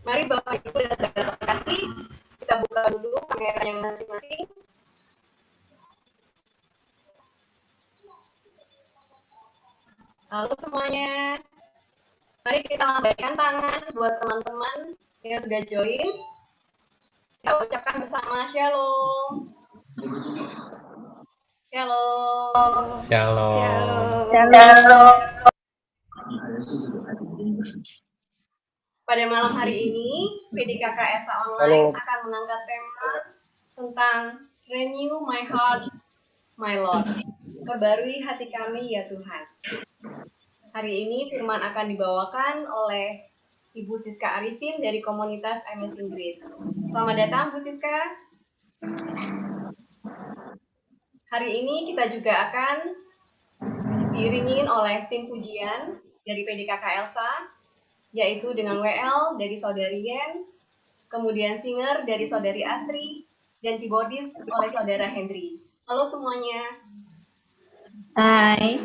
Mari Bapak Ibu dan saudara terkasih, kita buka dulu kameranya masing-masing. Halo semuanya, mari kita lambaikan tangan buat teman-teman yang sudah join. Kita ucapkan bersama Shalom. Shalom. Shalom. Shalom. Pada malam hari ini, PDKK ESA Online akan mengangkat tema tentang Renew My Heart, My Lord. Perbarui hati kami ya Tuhan. Hari ini firman akan dibawakan oleh Ibu Siska Arifin dari komunitas Amazing Grace. Selamat datang Bu Siska. Hari ini kita juga akan diiringin oleh tim pujian dari PDKK Elsa, yaitu dengan WL dari Saudari Yen, kemudian singer dari Saudari Astri, dan keyboardis oleh Saudara Henry. Halo semuanya. Hai.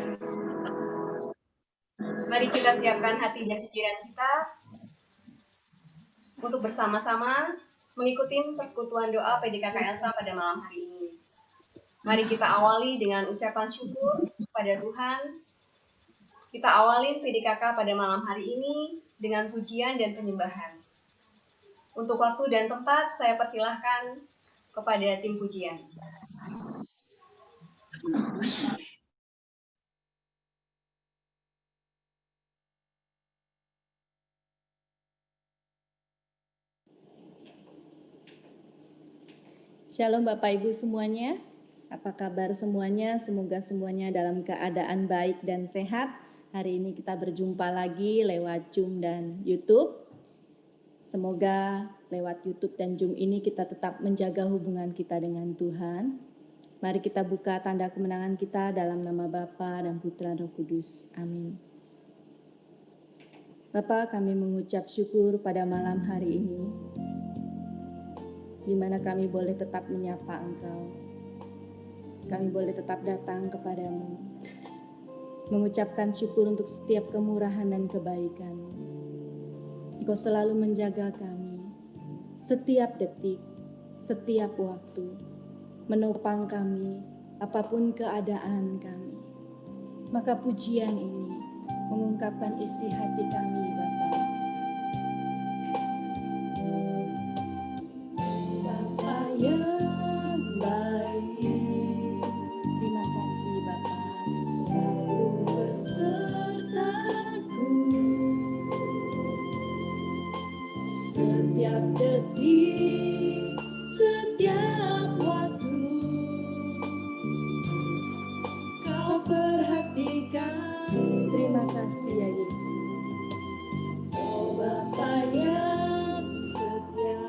Mari kita siapkan hati dan pikiran kita untuk bersama-sama mengikuti persekutuan doa PDKK Elsa pada malam hari ini. Mari kita awali dengan ucapan syukur kepada Tuhan. Kita awali PDKK pada malam hari ini dengan pujian dan penyembahan. Untuk waktu dan tempat, saya persilahkan kepada tim pujian. Shalom Bapak Ibu semuanya. Apa kabar semuanya? Semoga semuanya dalam keadaan baik dan sehat. Hari ini kita berjumpa lagi lewat Zoom dan YouTube. Semoga lewat YouTube dan Zoom ini kita tetap menjaga hubungan kita dengan Tuhan. Mari kita buka tanda kemenangan kita dalam nama Bapa dan Putra dan Roh Kudus. Amin. Bapa, kami mengucap syukur pada malam hari ini, di mana kami boleh tetap menyapa Engkau. Kami boleh tetap datang kepadamu, mengucapkan syukur untuk setiap kemurahan dan kebaikan. Engkau selalu menjaga kami, setiap detik, setiap waktu, menopang kami, apapun keadaan kami. Maka pujian ini mengungkapkan isi hati kami, Bapa. Bapa yang baik, terima kasih Bapa, selalu besertaku, setiap detik, setiap waktu, Kau perhatikan. Terima kasih ya Yesus. Oh Bapa yang setia,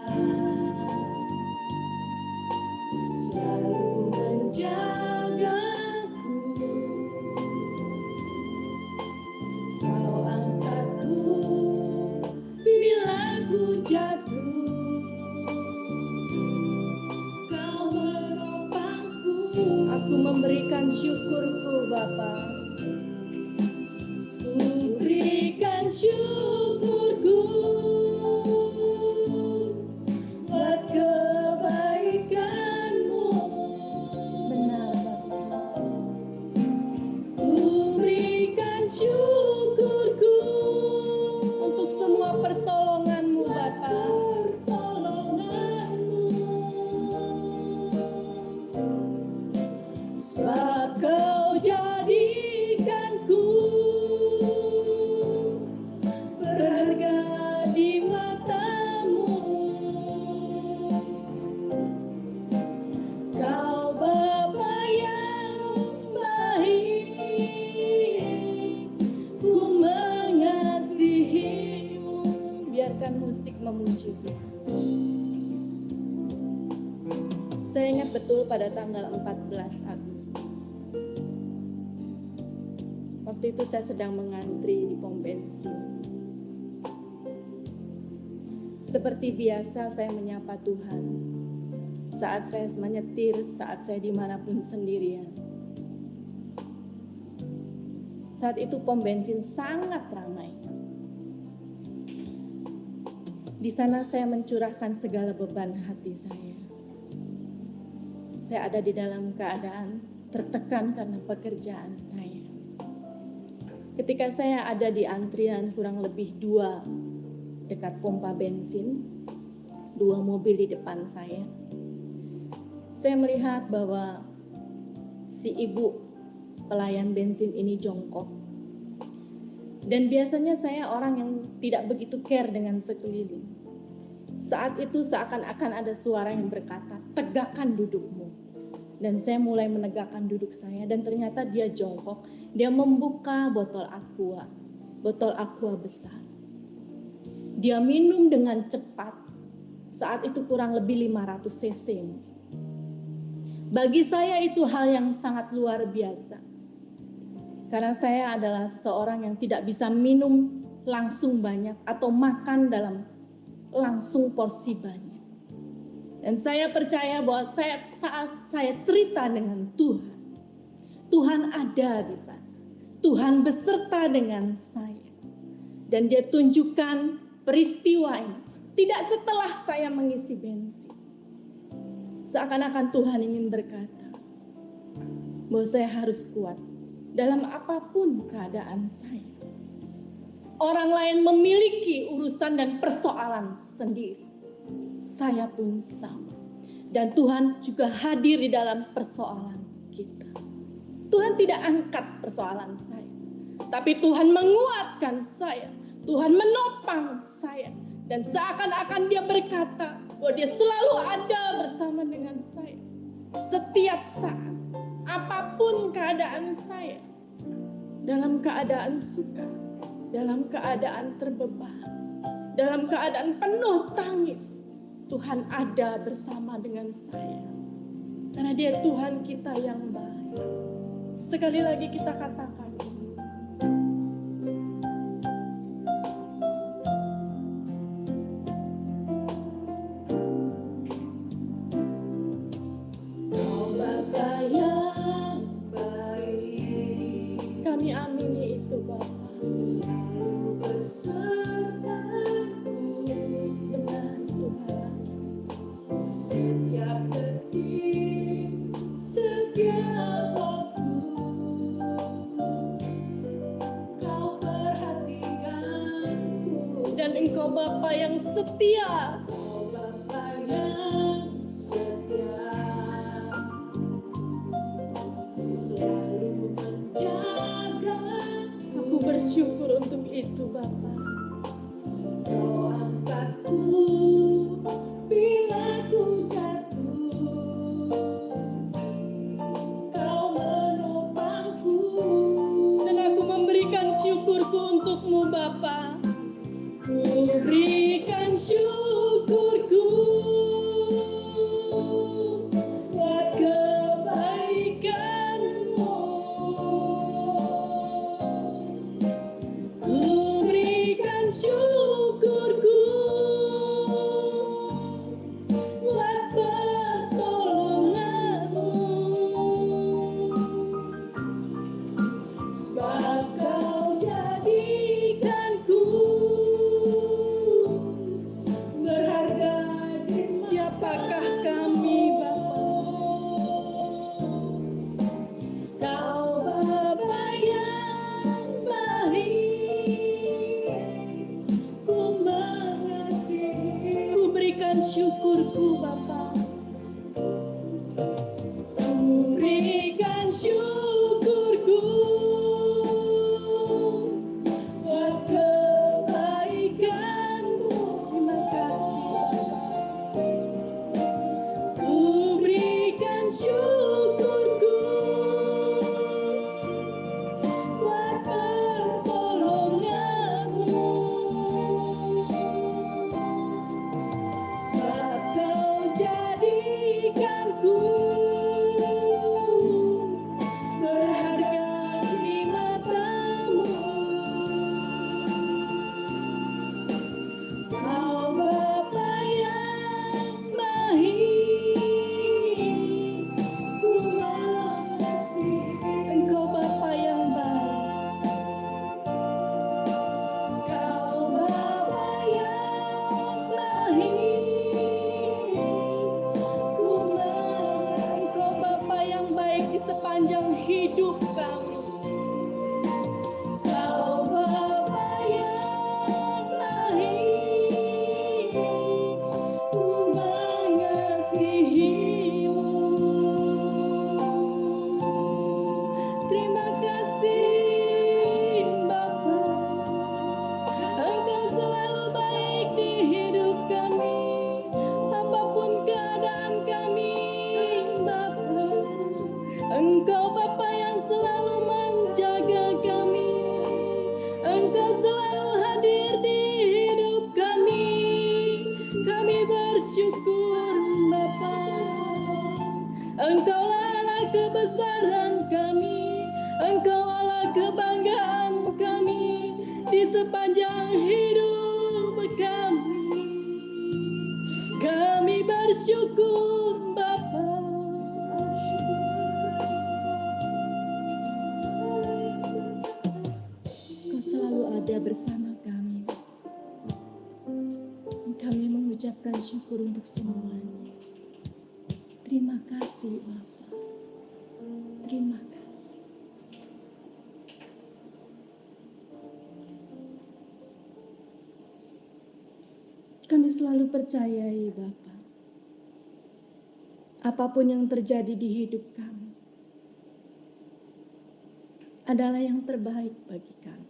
selalu menjagaku. Kau angkatku bila ku jatuh. Kau menopangku. Aku memberikan syukurku Bapa. Ku berikan syukurku buat kebaikan-Mu. Benar Bapa. Ku berikan syukurku untuk semua pertolongan-Mu Bapa. Sebab Kau jadikanku berharga di mata-Mu. Kau Bapa yang baik, ku mengasihi-Mu. Biarkan musik memuji Tuhan. Saya ingat betul pada tanggal 14 Agustus. Waktu itu saya sedang mengantri di pom bensin. Seperti biasa saya menyapa Tuhan. Saat saya menyetir, saat saya dimanapun sendirian. Saat itu pom bensin sangat ramai. Di sana saya mencurahkan segala beban hati saya. Saya ada di dalam keadaan tertekan karena pekerjaan saya. Ketika saya ada di antrian kurang lebih 2 dekat pompa bensin, 2 mobil di depan saya melihat bahwa si ibu pelayan bensin ini jongkok. Dan biasanya saya orang yang tidak begitu care dengan sekeliling. Saat itu seakan-akan ada suara yang berkata, "Tegakkan dudukmu." Dan saya mulai menegakkan duduk saya, dan ternyata dia jongkok. Dia membuka botol aqua besar. Dia minum dengan cepat. Saat itu kurang lebih 500 cc. Bagi saya itu hal yang sangat luar biasa. Karena saya adalah seseorang yang tidak bisa minum langsung banyak atau makan dalam langsung porsi banyak. Dan saya percaya bahwa saat saya cerita dengan Tuhan, Tuhan ada di sana. Tuhan beserta dengan saya. Dan dia tunjukkan peristiwa ini tidak setelah saya mengisi bensin. Seakan-akan Tuhan ingin berkata bahwa saya harus kuat dalam apapun keadaan saya. Orang lain memiliki urusan dan persoalan sendiri. Saya pun sama. Dan Tuhan juga hadir di dalam persoalan kita. Tuhan tidak angkat persoalan saya, tapi Tuhan menguatkan saya. Tuhan menopang saya. Dan seakan-akan dia berkata bahwa dia selalu ada bersama dengan saya. Setiap saat, apapun keadaan saya. Dalam keadaan suka, dalam keadaan terbeban, dalam keadaan penuh tangis, Tuhan ada bersama dengan saya. Karena dia Tuhan kita yang baik. Sekali lagi kita katakan, Kau Bapa yang baik. Kami amini itu Bapa. Selalu besertaku. Benar Tuhan. Setiap detik, setiap waktu, Kau perhatikanku. Dan Engkau Bapa yang setia. Kau Bapa yang setia, selalu menjaga. Aku bersyukur untuk itu Bapa. Kau angkatku bila ku jatuh, Kau menopangku. Dan aku memberikan syukurku untukmu Bapa. Ku berikan syukurku buat kebaikan-Mu. Ku berikan syukurku buat pertolongan-Mu. Sebab Kau jadikanku berharga di siapakah kami Bapa. Kau Bapa yang baik, ku mengasihi. Ku berikan syukurku Bapa. Ku berikan syukurku buat kebaikan-Mu. Terima kasih Bapa. Ku berikan syukurku buat pertolongan-Mu. Sebab Kau mengucapkan syukur untuk semuanya. Terima kasih Bapa. Terima kasih. Kami selalu percayai Bapa. Apapun yang terjadi di hidup kami adalah yang terbaik bagi kami.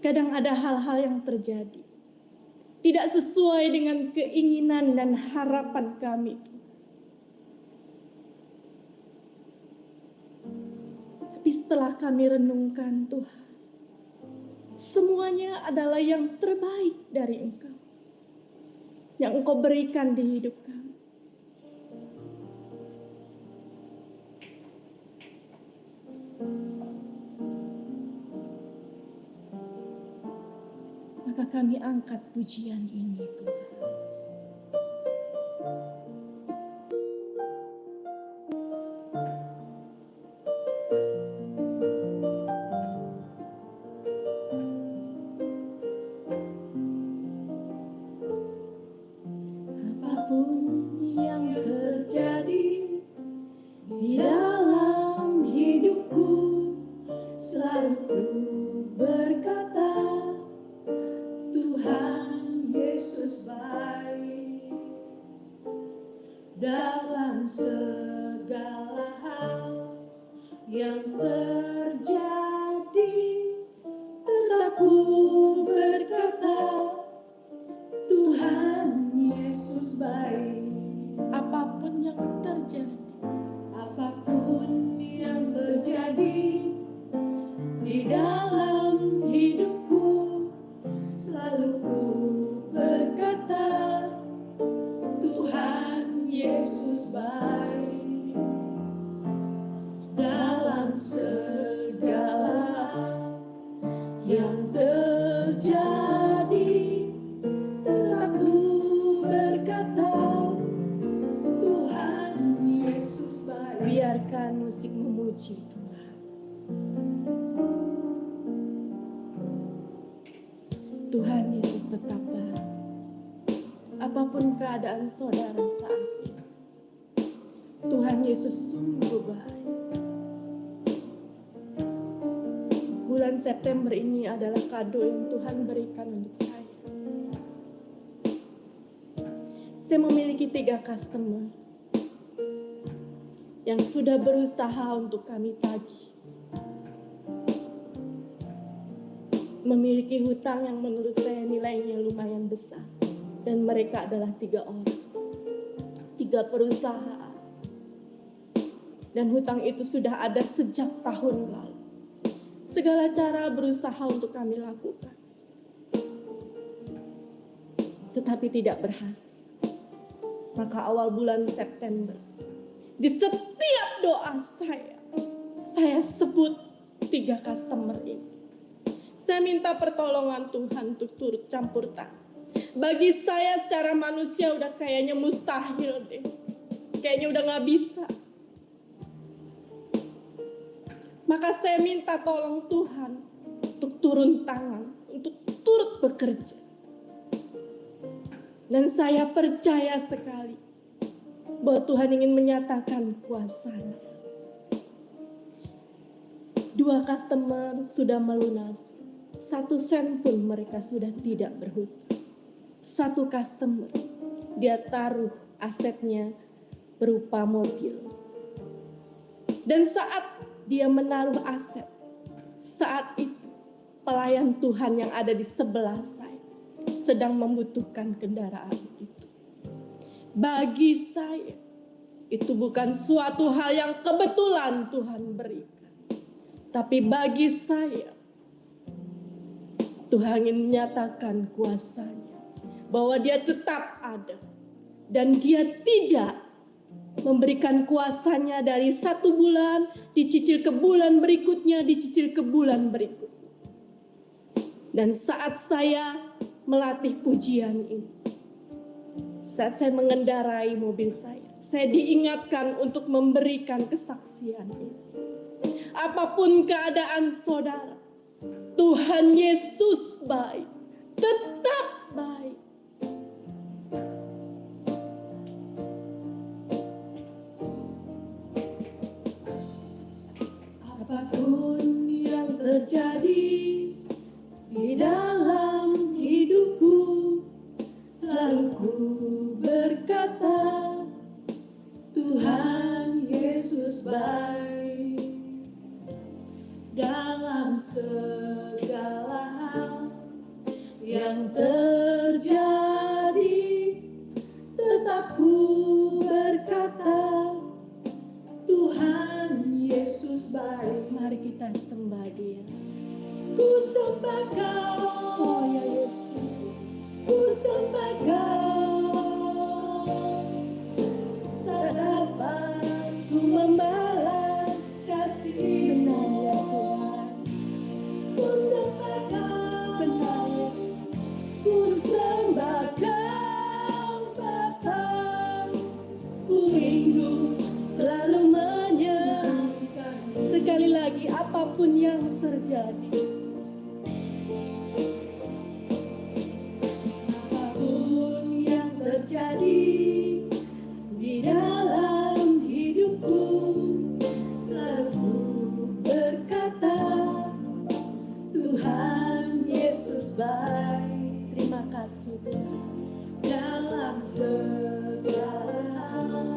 Kadang ada hal-hal yang terjadi tidak sesuai dengan keinginan dan harapan kami. Tapi setelah kami renungkan Tuhan, semuanya adalah yang terbaik dari Engkau, yang Engkau berikan di hidup kami. Maka kami angkat pujian ini Tuhan. Apapun yang terjadi di dalam hidupku, selalu ku berkata, Tuhan Yesus baik. Dalam segala hal yang terjadi, tetap ku berkata, Tuhan Yesus baik. Apapun yang terjadi, apapun yang terjadi di dalam hidupku, selalu ku berkata, Tuhan Yesus baik. Dalam segala hal yang terjadi, tetap ku berkata, Tuhan Yesus baik. Biarkan musik memuji Tuhan. Tuhan Yesus tetap baik. Apapun keadaan saudara saat ini, Tuhan Yesus sungguh baik. Bulan September ini adalah kado yang Tuhan berikan untuk saya. Saya memiliki 3 customer yang sudah berusaha untuk kami tagih. Memiliki hutang yang menurut saya nilainya lumayan besar. Dan mereka adalah 3 orang. 3 perusahaan. Dan hutang itu sudah ada sejak tahun lalu. Segala cara berusaha untuk kami lakukan. Tetapi tidak berhasil. Maka awal bulan September, di setiap doa saya sebut 3 customer ini. Saya minta pertolongan Tuhan untuk turut campur tangan. Bagi saya secara manusia udah kayaknya mustahil deh. Kayaknya udah gak bisa. Maka saya minta tolong Tuhan untuk turun tangan, untuk turut bekerja. Dan saya percaya sekali bahwa Tuhan ingin menyatakan kuasa-Nya. 2 customer sudah melunasi. 1 sen pun mereka sudah tidak berhutang. 1 customer, dia taruh asetnya berupa mobil. Dan saat dia menaruh aset, saat itu pelayan Tuhan yang ada di sebelah saya sedang membutuhkan kendaraan itu. Bagi saya, itu bukan suatu hal yang kebetulan Tuhan berikan. Tapi bagi saya, Tuhan ingin menyatakan kuasa-Nya. Bahwa dia tetap ada. Dan dia tidak memberikan kuasa-Nya dari 1 bulan, dicicil ke bulan berikutnya, dicicil ke bulan berikutnya. Dan saat saya melatih pujian ini, saat saya mengendarai mobil saya diingatkan untuk memberikan kesaksian ini. Apapun keadaan saudara, Tuhan Yesus baik. Tetap Di dalam hidupku selalu ku berkata, Tuhan Yesus baik. Dalam segala hal yang terjadi, tetap ku berkata, Tuhan Yesus baik. Mari kita sembah Dia. Ku sembah Kau, oh ya Yesus. Ku sembah Kau, tak dapat ku membalas kasih-Mu ya Tuhan. Ku sembah Kau, benar Yesus. Ku sembah Kau Bapa, ku rindu selalu menyenangkan. Sekali lagi, apapun yang terjadi, apapun yang terjadi di dalam hidupku, selalu ku berkata, Tuhan Yesus baik. Terima kasih Tuhan. Dalam segala hal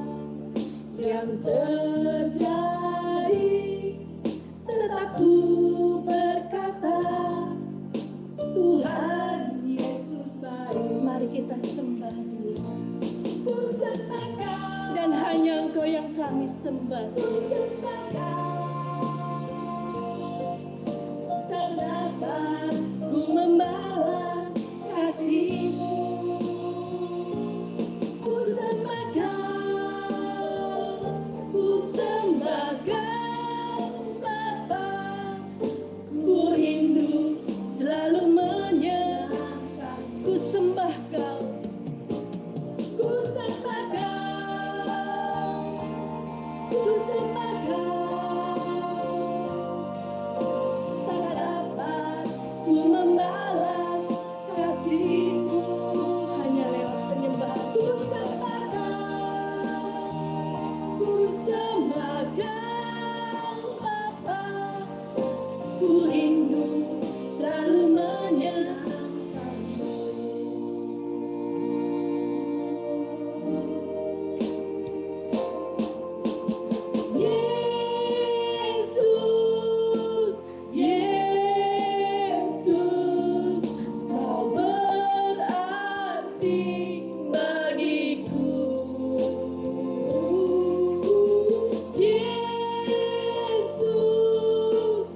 yang terjadi, tetap ku berkata, Tuhan Yesus baik. Mari kita sembah Dia. Ku sembah Kau, dan hanya Engkau yang kami sembah. Ku sembah Kau, tak dapat ku membalas kasih-Mu. Ku sembah Kau, ku sembah Kau Bapa, ku rindu selalu menyenangkan. Ku sembah Kau, ku sembah Kau, ku sembah Kau, tak dapat ku membalas kasih-Mu hanya lewat penyembahan. Ku sembah Kau, ku sembah Kau Bapa, ku rindu selalu menyenangkan-Mu. Yesus, Yesus, Kau berarti bagiku. Yesus,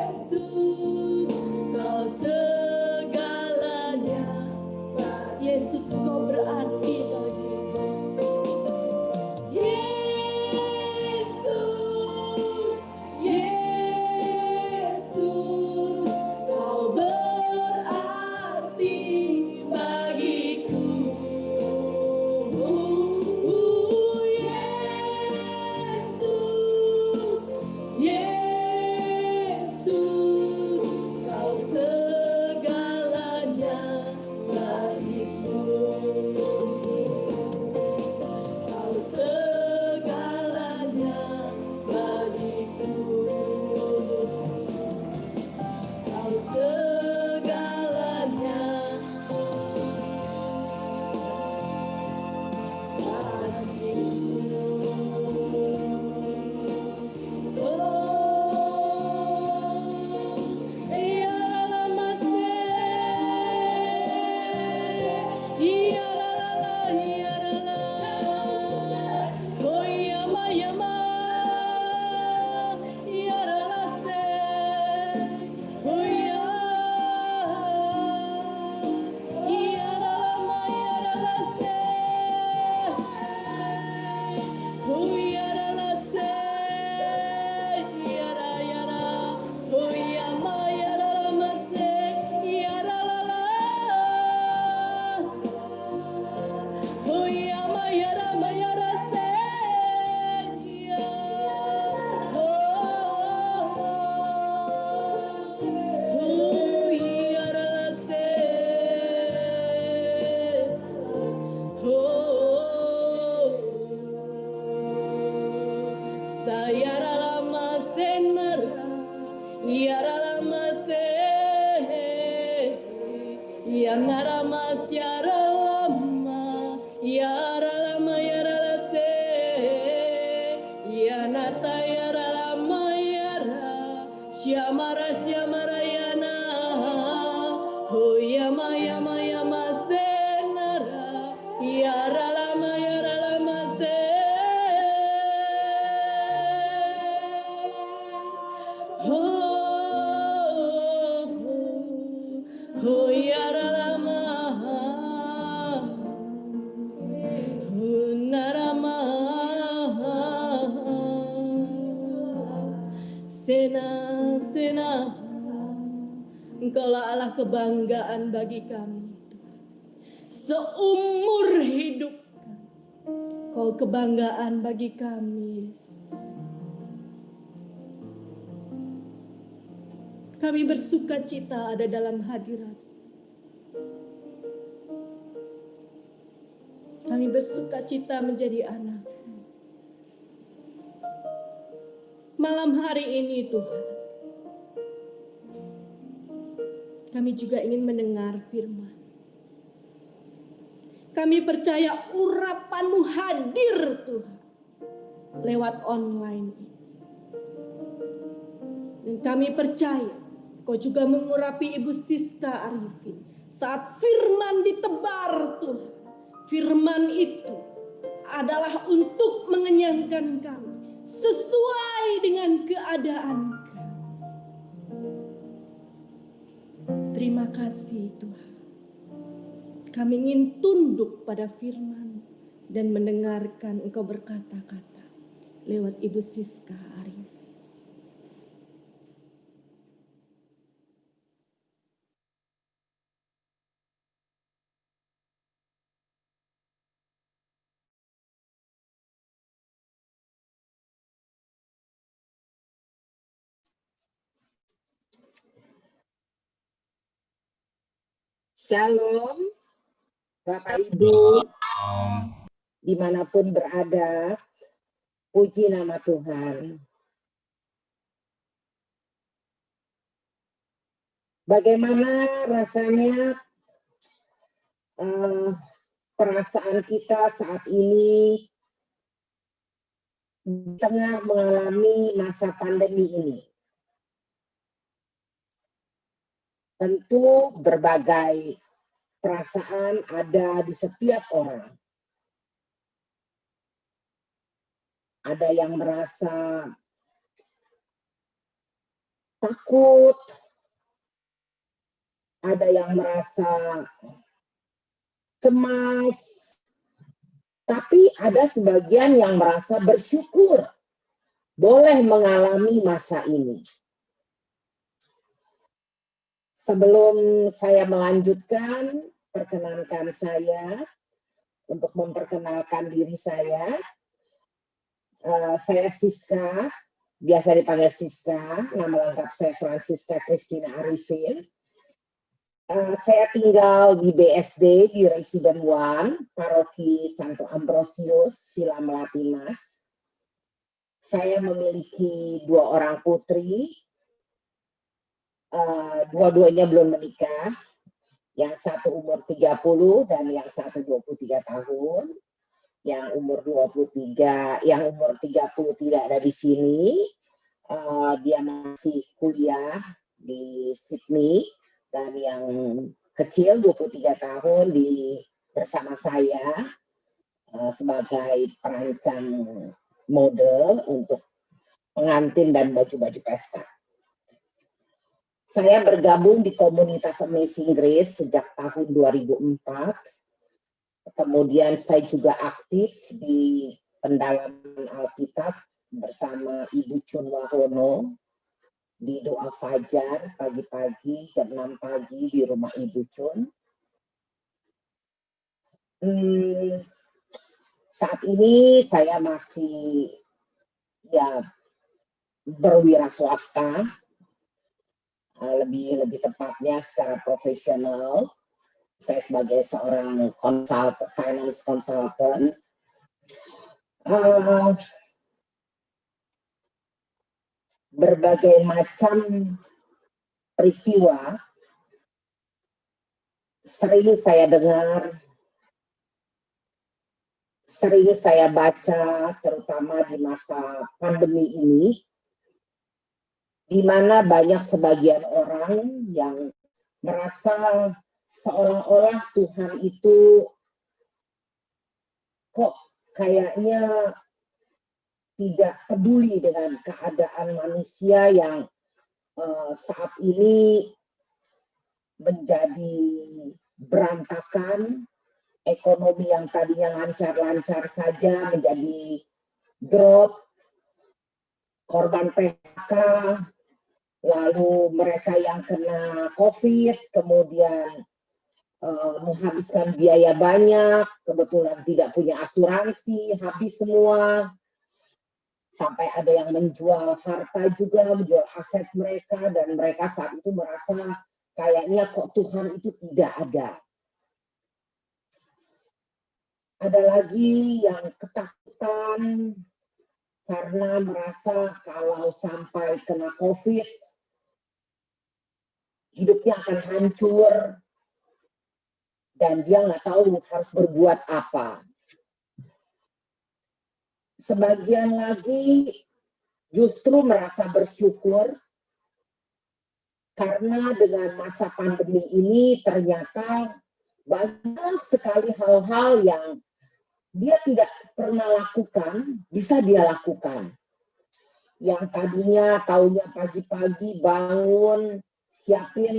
Yesus, Kau segalanya. Yesus, Kau berarti bagiku. Yesus, Yesus, Kau berarti bagiku. Yesus, Yesus, Kau segalanya bagiku. Kau segalanya bagiku. Kau segalanya bagiku. Oh, ya Ramase, ya Rala, ya Rala. Oh, Yama, Yama, ya Rala se. Oh, ya ya ngaramas ya ralama ya ralama ya ralase ya nata ya ralama ya ra syamara syamara yana ho yama yama yama senara ya ralama ya ralama se ho ho ya ralama ho narama sena sena Engkaulah Allah kebanggaan bagi kami. Seumur hidup Kau kebanggaan bagi kami, Yesus. Kami bersuka cita ada dalam hadirat. Kami bersuka cita menjadi anak. Malam hari ini Tuhan, kami juga ingin mendengar firman. Kami percaya urapan-Mu hadir Tuhan lewat online ini. Dan kami percaya Kau juga mengurapi Ibu Siska Arifin saat firman ditebar Tuhan. Firman itu adalah untuk mengenyangkan kami sesuai dengan keadaan kami. Terima kasih Tuhan. Kami ingin tunduk pada firman dan mendengarkan Engkau berkata-kata lewat Ibu Siska Arifin. Shalom, Bapak Ibu, dimanapun berada, puji nama Tuhan. Bagaimana rasanya perasaan kita saat ini di tengah mengalami masa pandemi ini? Tentu berbagai perasaan ada di setiap orang. Ada yang merasa takut, ada yang merasa cemas, tapi ada sebagian yang merasa bersyukur boleh mengalami masa ini. Sebelum saya melanjutkan, perkenankan saya untuk memperkenalkan diri saya. Saya Siska, biasa dipanggil Siska, nama lengkap saya Francisca Christina Arifin. Saya tinggal di BSD di Residen 1, Paroki Santo Ambrosius, Sila Melati Mas. Saya memiliki 2 orang putri, dua-duanya belum menikah. Yang satu umur 30 dan yang satu 23 tahun. Yang umur 23, yang umur 30 tidak ada di sini. Dia masih kuliah di Sydney. Dan yang kecil 23 tahun bersama saya sebagai perancang mode untuk pengantin dan baju-baju pesta. Saya bergabung di komunitas Amazing Grace sejak tahun 2004. Kemudian saya juga aktif di pendalaman Alkitab bersama Ibu Chun Wahono di doa fajar pagi-pagi jam 6 pagi di rumah Ibu Chun. Saat ini saya masih berwira swasta, lebih tepatnya secara profesional. Saya sebagai seorang finance consultant. Berbagai macam peristiwa sering saya dengar, sering saya baca, terutama di masa pandemi ini, di mana banyak sebagian orang yang merasa seolah-olah Tuhan itu kok kayaknya tidak peduli dengan keadaan manusia yang saat ini menjadi berantakan, ekonomi yang tadinya lancar-lancar saja menjadi drop, korban PHK, lalu mereka yang kena COVID, kemudian menghabiskan biaya banyak, kebetulan tidak punya asuransi, habis semua, sampai ada yang menjual harta juga, menjual aset mereka, dan mereka saat itu merasa kayaknya kok Tuhan itu tidak ada. Ada lagi yang ketakutan karena merasa kalau sampai kena COVID, hidupnya akan hancur, dan dia nggak tahu harus berbuat apa. Sebagian lagi justru merasa bersyukur karena dengan masa pandemi ini ternyata banyak sekali hal-hal yang dia tidak pernah lakukan, bisa dia lakukan. Yang tadinya taunya pagi-pagi bangun, siapin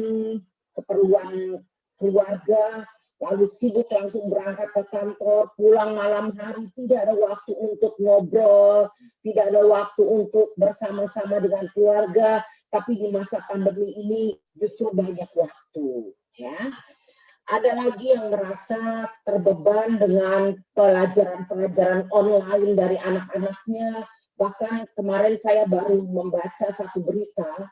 keperluan keluarga, lalu sibuk langsung berangkat ke kantor, pulang malam hari, tidak ada waktu untuk ngobrol, tidak ada waktu untuk bersama-sama dengan keluarga, tapi di masa pandemi ini justru banyak waktu. Ya. Ada lagi yang merasa terbeban dengan pelajaran-pelajaran online dari anak-anaknya. Bahkan kemarin saya baru membaca satu berita,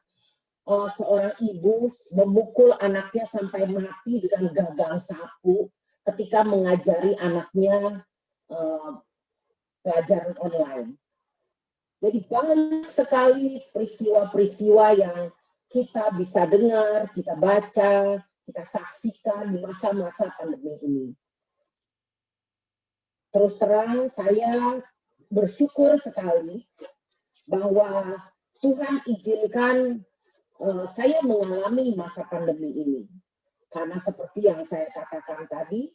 seorang ibu memukul anaknya sampai mati dengan gagang sapu ketika mengajari anaknya pelajaran online. Jadi banyak sekali peristiwa-peristiwa yang kita bisa dengar, kita baca, kita saksikan di masa-masa pandemi ini. Terus terang saya bersyukur sekali bahwa Tuhan izinkan saya mengalami masa pandemi ini. Karena seperti yang saya katakan tadi,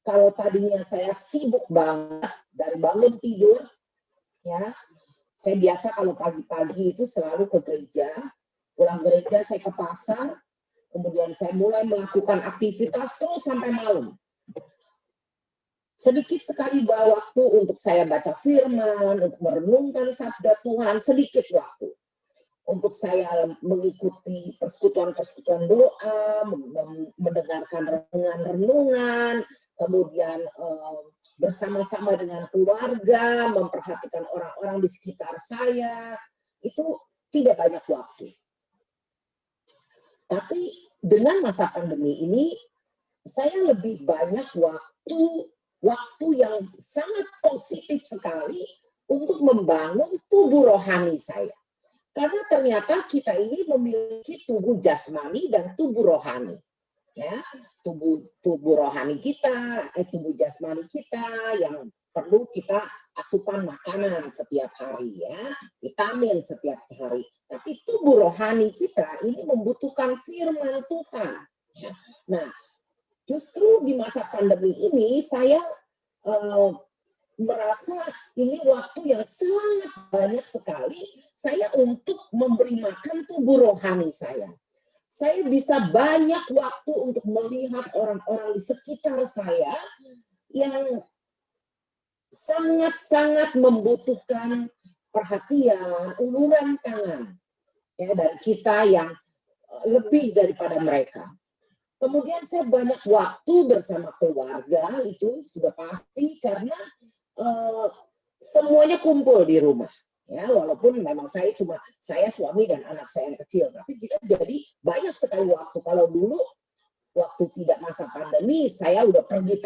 kalau tadinya saya sibuk banget dari bangun tidur, ya, saya biasa kalau pagi-pagi itu selalu ke gereja, pulang gereja saya ke pasar, kemudian saya mulai melakukan aktivitas terus sampai malam. Sedikit sekali waktu untuk saya baca firman, untuk merenungkan sabda Tuhan, sedikit waktu. Untuk saya mengikuti persekutuan-persekutuan doa, mendengarkan renungan-renungan, kemudian bersama-sama dengan keluarga, memperhatikan orang-orang di sekitar saya, itu tidak banyak waktu. Tapi dengan masa pandemi ini, saya lebih banyak waktu yang sangat positif sekali untuk membangun tubuh rohani saya. Karena ternyata kita ini memiliki tubuh jasmani dan tubuh rohani. Ya, tubuh rohani kita, tubuh jasmani kita yang perlu kita asupan makanan setiap hari, ya, vitamin setiap hari. Tapi tubuh rohani kita ini membutuhkan firman Tuhan. Ya. Nah, justru di masa pandemi ini saya merasa ini waktu yang sangat banyak sekali saya untuk memberi makan tubuh rohani saya. Saya bisa banyak waktu untuk melihat orang-orang di sekitar saya yang sangat-sangat membutuhkan perhatian, uluran tangan ya dari kita yang lebih daripada mereka. Kemudian saya banyak waktu bersama keluarga, itu sudah pasti karena semuanya kumpul di rumah. Ya, walaupun memang saya suami dan anak saya yang kecil, tapi kita jadi banyak sekali waktu. Kalau dulu waktu tidak masa pandemi, saya udah pergi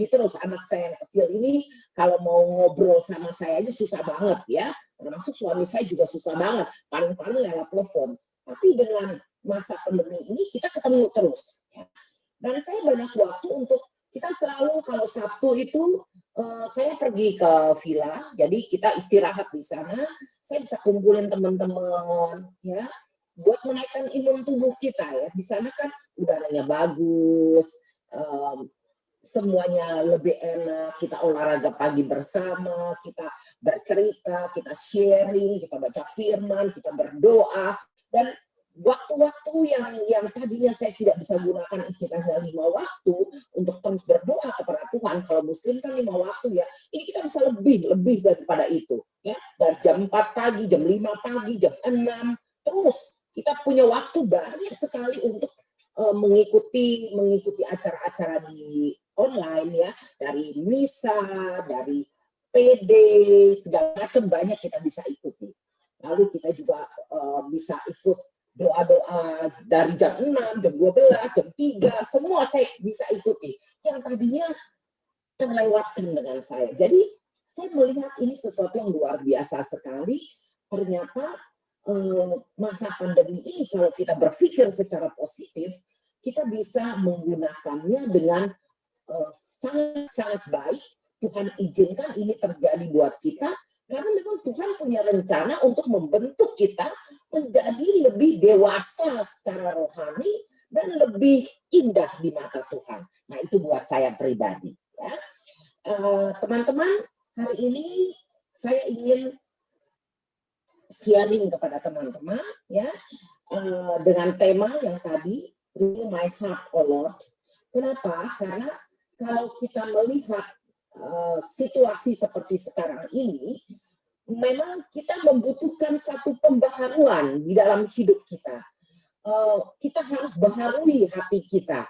terus. Anak saya yang kecil ini kalau mau ngobrol sama saya aja susah banget ya. Termasuk suami saya juga susah banget. Paling-paling lewat telepon. Tapi dengan masa pandemi ini kita ketemu terus. Ya. Dan saya banyak waktu untuk, kita selalu kalau Sabtu itu saya pergi ke villa, jadi kita istirahat di sana. Saya bisa kumpulin teman-teman, ya, buat menaikkan imun tubuh kita ya. Di sana kan udaranya bagus, semuanya lebih enak, kita olahraga pagi bersama, kita bercerita, kita sharing, kita baca firman, kita berdoa, dan waktu-waktu yang tadinya saya tidak bisa gunakan istilahnya 5 waktu untuk terus berdoa kepada Tuhan. Kalau Muslim kan 5 waktu ya, ini kita bisa lebih daripada itu ya. Dari jam 4 pagi, jam 5 pagi, jam 6, terus kita punya waktu banyak sekali untuk mengikuti acara-acara di online ya, dari misa, dari PD, segala macam banyak kita bisa ikuti. Lalu kita juga bisa ikut doa-doa dari jam 6, jam 12, jam 3, semua saya bisa ikuti. Yang tadinya terlewatkan dengan saya. Jadi saya melihat ini sesuatu yang luar biasa sekali. Ternyata masa pandemi ini kalau kita berpikir secara positif, kita bisa menggunakannya dengan sangat-sangat baik. Tuhan izinkan ini terjadi buat kita, karena memang Tuhan punya rencana untuk membentuk kita menjadi lebih dewasa secara rohani dan lebih indah di mata Tuhan. Nah, itu buat saya pribadi. Ya. Teman-teman, hari ini saya ingin sharing kepada teman-teman ya, dengan tema yang tadi, Renew My Heart, O Lord. Kenapa? Karena kalau kita melihat situasi seperti sekarang ini, memang kita membutuhkan satu pembaharuan di dalam hidup kita. Kita harus baharui hati kita.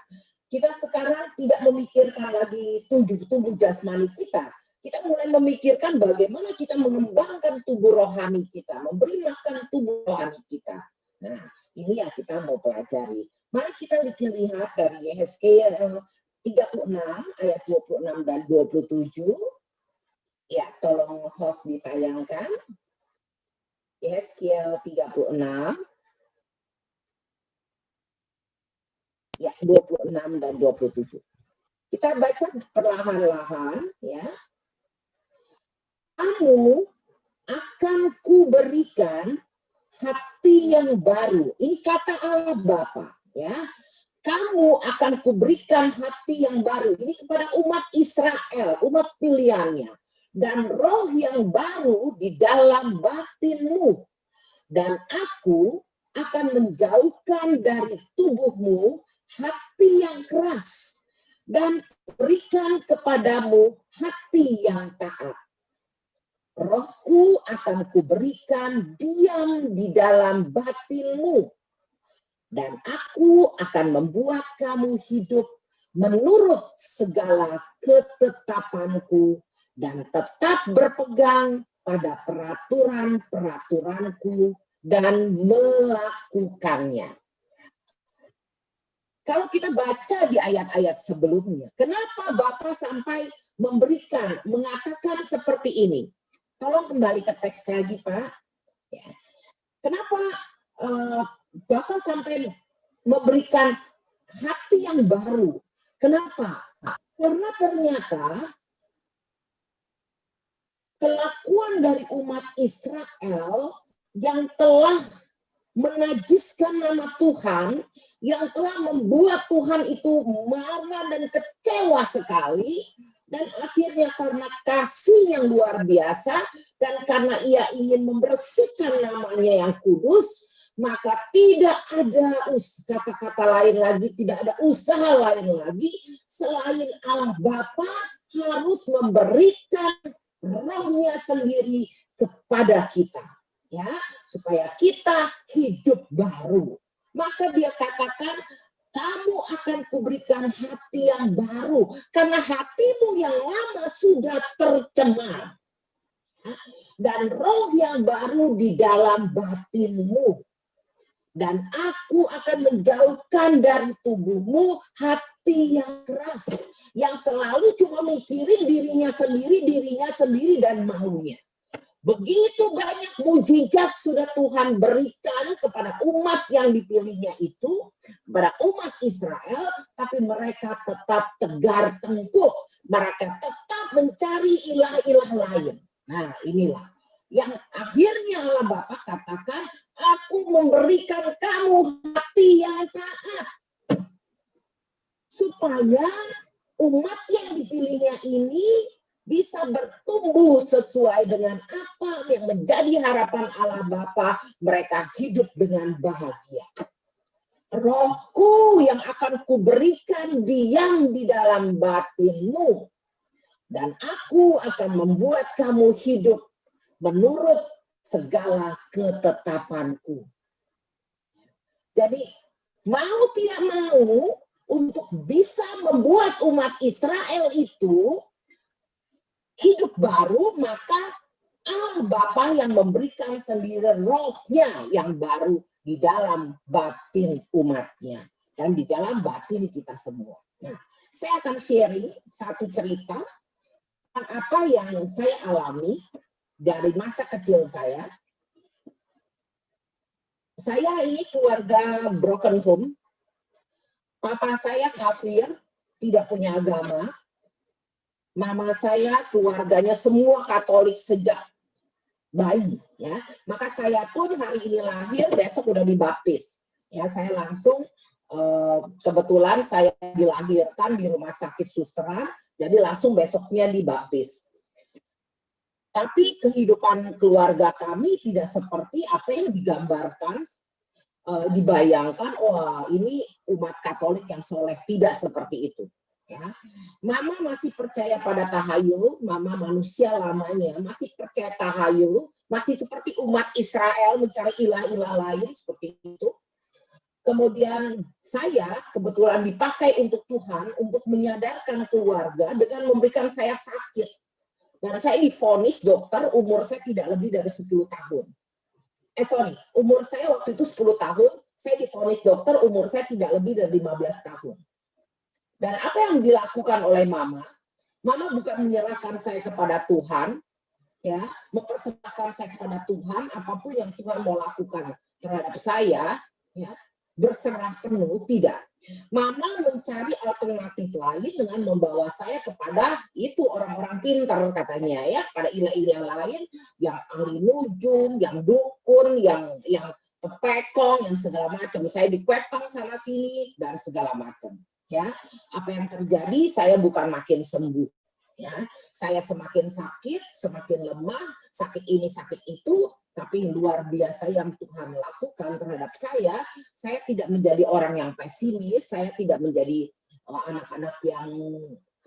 Kita sekarang tidak memikirkan lagi tubuh jasmani kita. Kita mulai memikirkan bagaimana kita mengembangkan tubuh rohani kita, memberi makan tubuh rohani kita. Nah, ini yang kita mau pelajari. Mari kita lihat dari Yehezkiel 36 ayat 26 dan 27. Ya, tolong host ditayangkan. Yehezkiel 36. Ya, 26 dan 27. Kita baca perlahan-lahan ya. Kamu akan kuberikan hati yang baru. Ini kata Allah Bapa ya. Kamu akan kuberikan hati yang baru. Ini kepada umat Israel, umat pilihannya. Dan roh yang baru di dalam batinmu. Dan aku akan menjauhkan dari tubuhmu hati yang keras. Dan berikan kepadamu hati yang taat. Rohku akan kuberikan diam di dalam batinmu. Dan aku akan membuat kamu hidup menurut segala ketetapanku dan tetap berpegang pada peraturan-peraturanku dan melakukannya. Kalau kita baca di ayat-ayat sebelumnya, kenapa Bapak sampai mengatakan seperti ini? Tolong kembali ke teks lagi, Pak. Ya. Kenapa Bapak sampai memberikan hati yang baru? Kenapa? Karena ternyata kelakuan dari umat Israel yang telah menajiskan nama Tuhan, yang telah membuat Tuhan itu marah dan kecewa sekali, dan akhirnya karena kasih yang luar biasa dan karena ia ingin membersihkan namanya yang kudus, maka tidak ada kata-kata lain lagi, tidak ada usaha lain lagi selain Allah Bapa harus memberikan rohnya sendiri kepada kita, ya, supaya kita hidup baru. Maka dia katakan, kamu akan kuberikan hati yang baru, karena hatimu yang lama sudah tercemar. Dan roh yang baru di dalam batinmu. Dan aku akan menjauhkan dari tubuhmu hati yang keras, yang selalu cuma mikirin dirinya sendiri dan maunya. Begitu banyak mujizat sudah Tuhan berikan kepada umat yang dipilihnya itu, kepada umat Israel, tapi mereka tetap tegar tengkuk. Mereka tetap mencari ilah-ilah lain. Nah, inilah yang akhirnya Allah Bapa katakan, aku memberikan kamu hati yang taat. Supaya umat yang dipilihnya ini bisa bertumbuh sesuai dengan apa yang menjadi harapan Allah Bapa, mereka hidup dengan bahagia. Rohku yang akan kuberikan diam di dalam batinmu, dan aku akan membuat kamu hidup menurut segala ketetapanku. Jadi mau tidak mau, untuk bisa membuat umat Israel itu hidup baru, maka Allah Bapa yang memberikan sendiri rohnya yang baru di dalam batin umatnya dan di dalam batin kita semua. Nah, saya akan sharing satu cerita tentang apa yang saya alami dari masa kecil saya. Saya ini keluarga broken home. Papa saya kafir, tidak punya agama. Mama saya keluarganya semua Katolik sejak bayi, ya. Maka saya pun hari ini lahir, besok udah dibaptis. Ya, saya langsung kebetulan saya dilahirkan di rumah sakit Susteran, jadi langsung besoknya dibaptis. Tapi kehidupan keluarga kami tidak seperti apa yang digambarkan, dibayangkan, wah ini umat Katolik yang soleh. Tidak seperti itu. Ya. Mama masih percaya pada tahayul, mama manusia lamanya masih percaya tahayul, masih seperti umat Israel mencari ilah-ilah lain seperti itu. Kemudian saya kebetulan dipakai untuk Tuhan untuk menyadarkan keluarga dengan memberikan saya sakit. Dan saya divonis dokter umur saya tidak lebih dari 10 tahun. Umur saya waktu itu 10 tahun, saya divonis dokter umur saya tidak lebih dari 15 tahun. Dan apa yang dilakukan oleh mama bukan menyerahkan saya kepada Tuhan, ya, mempersembahkan saya kepada Tuhan, apapun yang Tuhan mau lakukan terhadap saya, ya, berserah penuh, tidak. Mama mencari alternatif lain dengan membawa saya kepada itu orang-orang pintar katanya, ya, pada ilah-ilah lain yang ahli nujum, yang dukun, yang tepekong, yang segala macam. Saya dikuepang sana sini dan segala macam. Ya, apa yang terjadi? Saya bukan makin sembuh. Ya, saya semakin sakit, semakin lemah, sakit ini, sakit itu. Tapi luar biasa yang Tuhan lakukan terhadap saya tidak menjadi orang yang pesimis, saya tidak menjadi anak-anak yang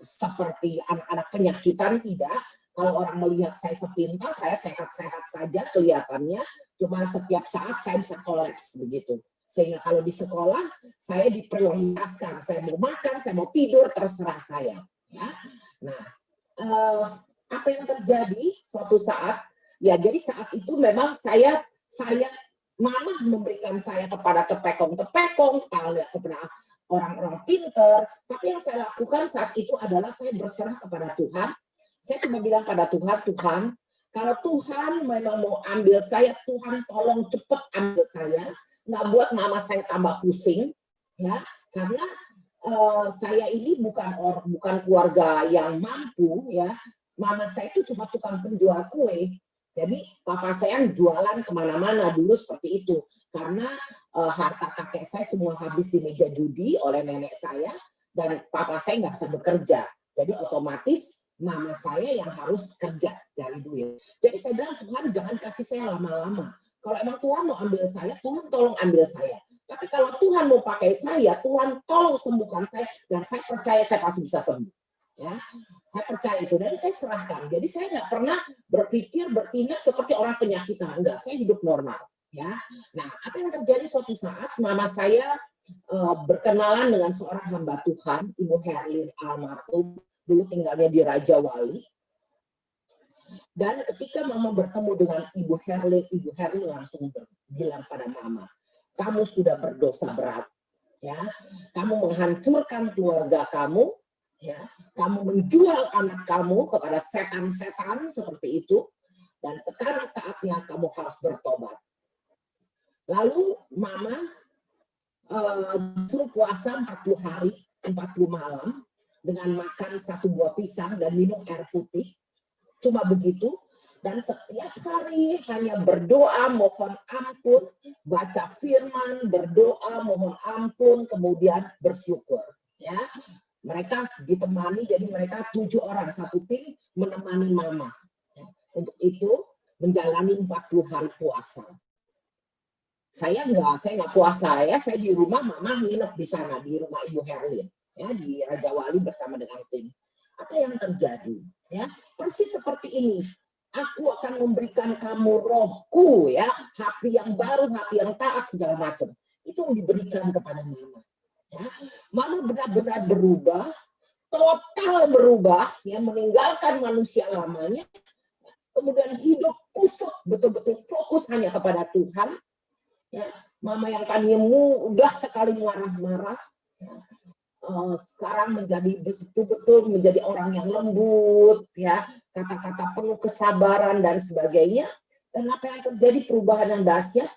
seperti anak-anak penyakitan, tidak. Kalau orang melihat saya sepintas, saya sehat-sehat saja kelihatannya, cuma setiap saat saya bisa kolaps begitu. Sehingga kalau di sekolah, saya diprioritaskan, saya mau makan, saya mau tidur, terserah saya. Ya. Nah, apa yang terjadi suatu saat, ya, jadi saat itu memang mama memberikan saya kepada tepekong-tepekong, kepada orang-orang pintar. Tapi yang saya lakukan saat itu adalah saya berserah kepada Tuhan. Saya cuma bilang pada Tuhan, Tuhan, kalau Tuhan memang mau ambil saya, Tuhan tolong cepat ambil saya, nggak buat mama saya tambah pusing, ya, karena saya ini bukan keluarga yang mampu, ya. Mama saya itu cuma tukang penjual kue. Jadi papa saya jualan kemana-mana dulu seperti itu. Karena harta kakek saya semua habis di meja judi oleh nenek saya. Dan papa saya nggak bisa bekerja. Jadi otomatis mama saya yang harus kerja cari duit. Jadi saya bilang, Tuhan jangan kasih saya lama-lama. Kalau emang Tuhan mau ambil saya, Tuhan tolong ambil saya. Tapi kalau Tuhan mau pakai saya, Tuhan tolong sembuhkan saya. Dan saya percaya saya pasti bisa sembuh. Ya, saya percaya itu dan saya serahkan. Jadi saya nggak pernah bertindak seperti orang penyakitan. Enggak, saya hidup normal. Ya, nah apa yang terjadi suatu saat mama saya berkenalan dengan seorang hamba Tuhan, Ibu Herlin almarhum, dulu tinggalnya di Raja Wali. Dan ketika mama bertemu dengan Ibu Herlin langsung bilang pada mama, kamu sudah berdosa berat, ya, kamu menghancurkan keluarga kamu. Ya, kamu menjual anak kamu kepada setan-setan seperti itu, dan sekarang saatnya kamu harus bertobat. Lalu mama suruh puasa 40 hari, 40 malam dengan makan 1 buah pisang dan minum air putih. Cuma begitu. Dan setiap hari hanya berdoa, mohon ampun, baca firman, berdoa, mohon ampun, kemudian bersyukur. Ya, mereka ditemani, jadi mereka 7 orang satu tim menemani mama. Untuk itu menjalani 40 hari puasa. Saya nggak puasa ya, saya di rumah, mama nginep di sana di rumah Ibu Herlin ya, di Raja Wali bersama dengan tim. Apa yang terjadi? Ya, persis seperti ini. Aku akan memberikan kamu rohku ya, hati yang baru, hati yang taat segala macam. Itu yang diberikan kepada mama. Ya, mama benar-benar berubah, total berubah, ya, meninggalkan manusia lamanya, kemudian hidup kusuk, betul-betul fokus hanya kepada Tuhan. Ya, mama yang tadinya mudah sekali marah-marah, ya, sekarang menjadi betul-betul menjadi orang yang lembut, ya, kata-kata penuh kesabaran dan sebagainya. Dan apa yang terjadi, perubahan yang dahsyat,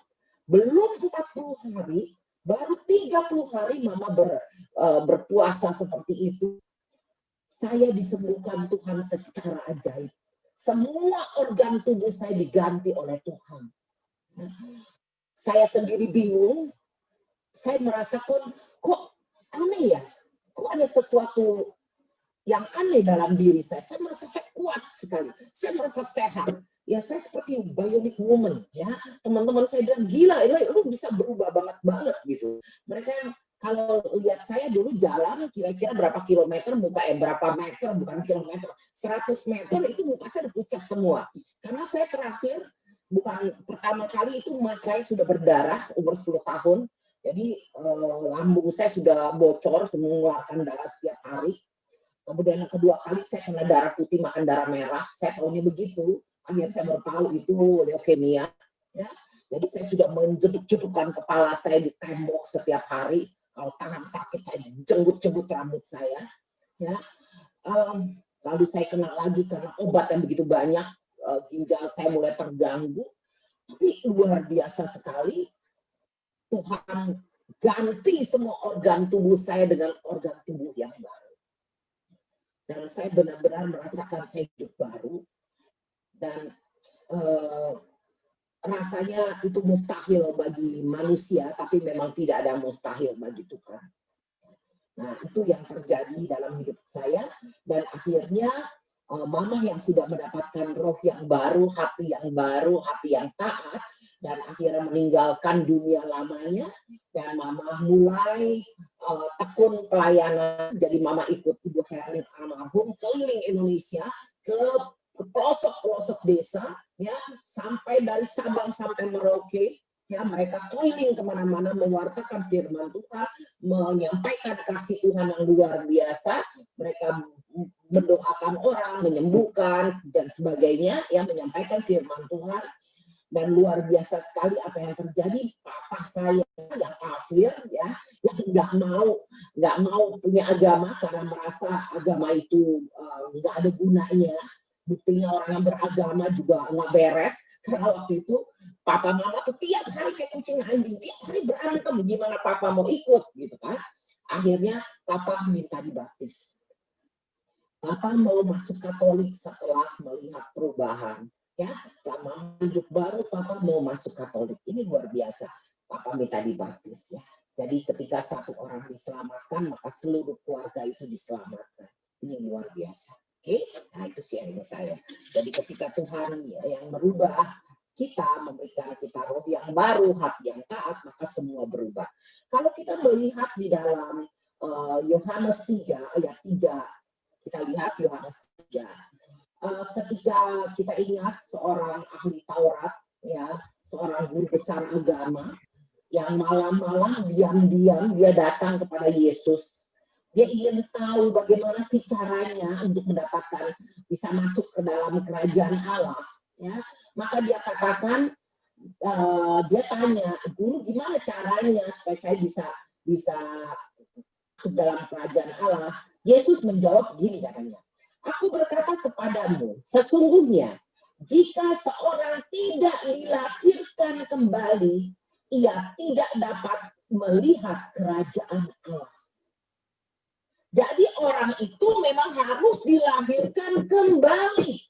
belum 40 hari, baru 30 hari mama berpuasa seperti itu, saya disembuhkan Tuhan secara ajaib. Semua organ tubuh saya diganti oleh Tuhan. Saya sendiri bingung, saya merasakan kok aneh ya, kok ada sesuatu yang aneh dalam diri saya. Saya merasa saya kuat sekali, saya merasa sehat. Ya, saya seperti bionic woman ya. Teman-teman saya bilang, gila, lu bisa berubah banget gitu. Mereka kalau lihat saya dulu jalan kira-kira berapa kilometer muka, berapa meter, bukan kilometer, 100 meter itu muka saya udah pucat semua. Karena saya terakhir, bukan pertama kali itu emas saya sudah berdarah umur 10 tahun. Jadi lambung saya sudah bocor, mengeluarkan darah setiap hari. Kemudian yang kedua kali saya kena darah putih, makan darah merah. Saya tahunya begitu. Akhirnya saya baru tahu itu leukemia. Ya. Jadi saya sudah menjeduk-jedukkan kepala saya di tembok setiap hari. Kalau tangan sakit saya jenggut-jenggut rambut saya. Ya. Lalu saya kena lagi karena obat yang begitu banyak. Ginjal saya mulai terganggu. Tapi luar biasa sekali. Tuhan ganti semua organ tubuh saya dengan organ tubuh yang baru. Dan saya benar-benar merasakan saya hidup baru. Dan rasanya itu mustahil bagi manusia, tapi memang tidak ada mustahil bagi Tuhan. Nah, itu yang terjadi dalam hidup saya. Dan akhirnya mama yang sudah mendapatkan roh yang baru, hati yang baru, hati yang taat, dan akhirnya meninggalkan dunia lamanya, dan mama mulai tekun pelayanan. Jadi mama ikut Ibu Herlin almarhum keliling Indonesia ke pelosok-pelosok desa, ya, sampai dari Sabang sampai Merauke, ya, mereka keliling kemana-mana mewartakan firman Tuhan, menyampaikan kasih Tuhan yang luar biasa. Mereka mendoakan orang, menyembuhkan dan sebagainya, ya, menyampaikan firman Tuhan. Dan luar biasa sekali apa yang terjadi. Papa saya yang kafir, ya, yang nggak mau punya agama karena merasa agama itu nggak ada gunanya. Buktinya orang yang beragama juga nggak beres. Karena waktu itu papa mama tuh tiap hari kayak kucing anjing, tiap hari berantem gimana papa mau ikut gitu kan. Akhirnya papa minta dibaptis. Papa mau masuk Katolik setelah melihat perubahan. Ya, selama hidup baru papa mau masuk Katolik. Ini luar biasa. Papa minta dibaptis ya. Jadi ketika satu orang diselamatkan, maka seluruh keluarga itu diselamatkan. Ini luar biasa. Oke, nah itu sharing saya. Jadi ketika Tuhan yang merubah kita, memberikan kita roh yang baru, hati yang taat, maka semua berubah. Kalau kita melihat di dalam Yohanes 3 ayat 3, kita lihat Yohanes 3. Ketika kita ingat seorang ahli Taurat, ya, seorang guru besar agama, yang malam-malam diam-diam dia datang kepada Yesus. Dia ingin tahu bagaimana sih caranya untuk mendapatkan bisa masuk ke dalam kerajaan Allah. Ya, maka dia katakan, dia tanya, guru gimana caranya supaya saya bisa masuk dalam kerajaan Allah. Yesus menjawab begini katanya, aku berkata kepadamu, sesungguhnya jika seorang tidak dilahirkan kembali, ia tidak dapat melihat kerajaan Allah. orang itu memang harus dilahirkan kembali.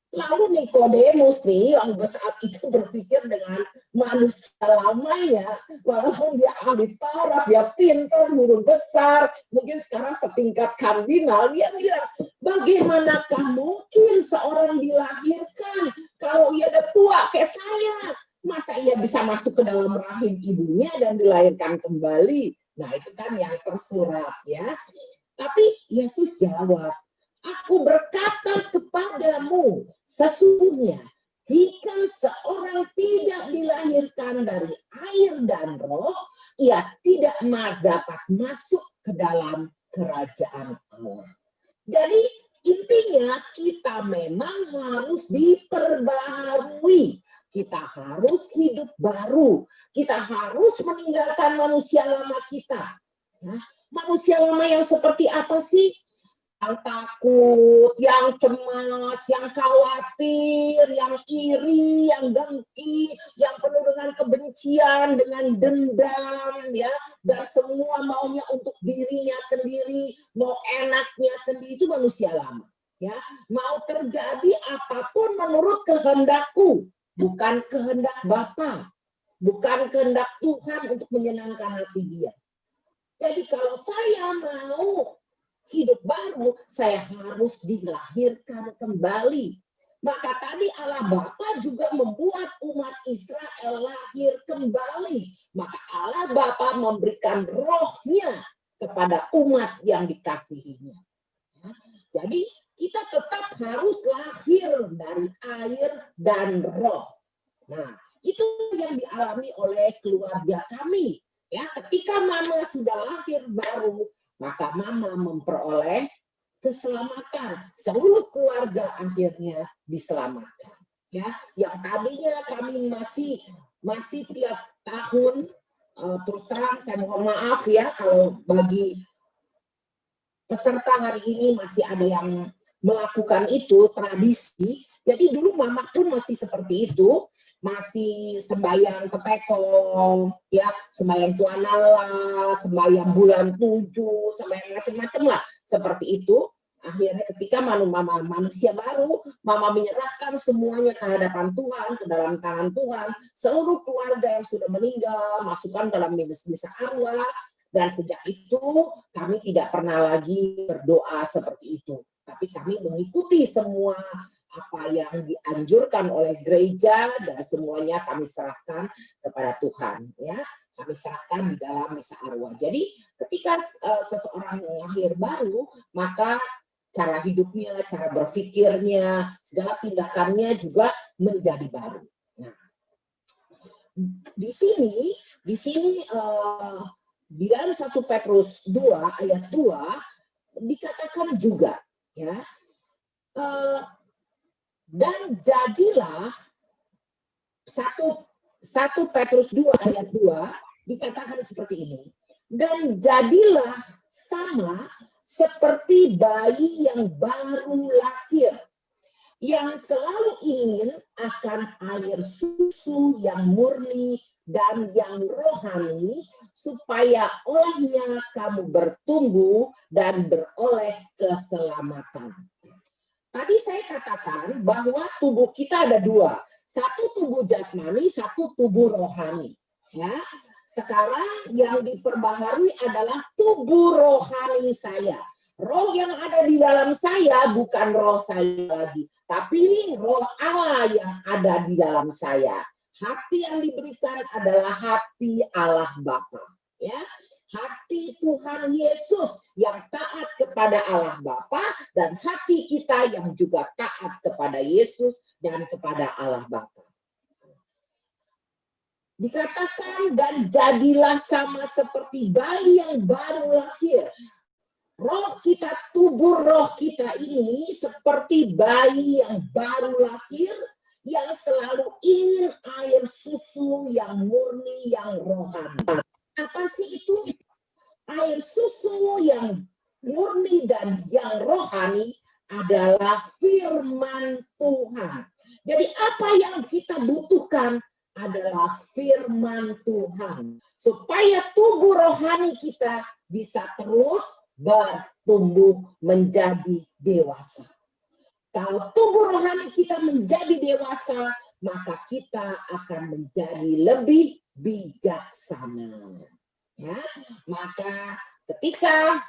Lalu Nikodemus nih yang saat itu berpikir dengan manusia lamanya, walaupun dia ahli Taurat, dia pintar, guru besar, mungkin sekarang setingkat kardinal, dia bilang, bagaimanakah mungkin seorang dilahirkan kalau ia udah tua kayak saya? Masa ia bisa masuk ke dalam rahim ibunya dan dilahirkan kembali? Nah itu kan yang tersurat ya. Tapi Yesus jawab, aku berkata kepadamu, sesungguhnya jika seorang tidak dilahirkan dari air dan roh, ia tidak dapat masuk ke dalam kerajaan Allah. Jadi intinya kita memang harus diperbaharui. Kita harus hidup baru. Kita harus meninggalkan manusia lama kita. Ya, manusia lama yang seperti apa sih? Yang takut, yang cemas, yang khawatir, yang iri, yang dengki, yang penuh dengan kebencian, dengan dendam, ya, dan semua maunya untuk dirinya sendiri, mau enaknya sendiri, itu manusia lama. Ya, mau terjadi apapun menurut kehendakku, bukan kehendak Bapa, bukan kehendak Tuhan untuk menyenangkan hati Dia. Jadi kalau saya mau hidup baru, saya harus dilahirkan kembali. Maka tadi Allah Bapa juga membuat umat Israel lahir kembali. Maka Allah Bapa memberikan rohnya kepada umat yang dikasihinya. Jadi kita tetap harus lahir dari air dan roh. Nah, itu yang dialami oleh keluarga kami. Ya, ketika mama sudah lahir baru, maka mama memperoleh keselamatan. Seluruh keluarga akhirnya diselamatkan. Ya, yang tadinya kami masih tiap tahun, terus terang saya mohon maaf ya kalau bagi peserta hari ini masih ada yang melakukan itu tradisi. Jadi dulu mama pun masih seperti itu, masih sembahyang tepekong, ya, sembahyang tuanala, sembahyang bulan 7, sembahyang macam-macam lah seperti itu. Akhirnya ketika mama manusia baru, mama menyerahkan semuanya ke hadapan Tuhan, ke dalam tangan Tuhan. Seluruh keluarga yang sudah meninggal masukkan dalam misa arwah, dan sejak itu kami tidak pernah lagi berdoa seperti itu. Tapi kami mengikuti semua apa yang dianjurkan oleh gereja dan semuanya kami serahkan kepada Tuhan, ya. Kami serahkan di dalam misa arwah. Jadi ketika seseorang lahir baru, maka cara hidupnya, cara berpikirnya, segala tindakannya juga menjadi baru. Nah, di sini di dalam 1 Petrus 2 ayat 2 dikatakan juga, ya, dan jadilah 1 Petrus 2 ayat 2 dikatakan seperti ini. Dan jadilah sama seperti bayi yang baru lahir, yang selalu ingin akan air susu yang murni dan yang rohani, supaya olehnya kamu bertumbuh dan beroleh keselamatan. Tadi saya katakan bahwa tubuh kita ada dua. Satu tubuh jasmani, satu tubuh rohani. Ya, sekarang yang diperbaharui adalah tubuh rohani saya. Roh yang ada di dalam saya bukan roh saya lagi, tapi roh Allah yang ada di dalam saya. Hati yang diberikan adalah hati Allah Bapa. Ya, hati Tuhan Yesus yang taat kepada Allah Bapa, dan hati kita yang juga taat kepada Yesus dan kepada Allah Bapa. Dikatakan dan jadilah sama seperti bayi yang baru lahir. Roh kita, tubuh roh kita ini seperti bayi yang baru lahir, yang selalu ingin air susu yang murni, yang rohani. Apa sih itu? Air susu yang murni dan yang rohani adalah firman Tuhan. Jadi apa yang kita butuhkan adalah firman Tuhan. Supaya tubuh rohani kita bisa terus bertumbuh menjadi dewasa. Kalau tubuh rohani kita menjadi dewasa, maka kita akan menjadi lebih bijaksana. Ya, maka ketika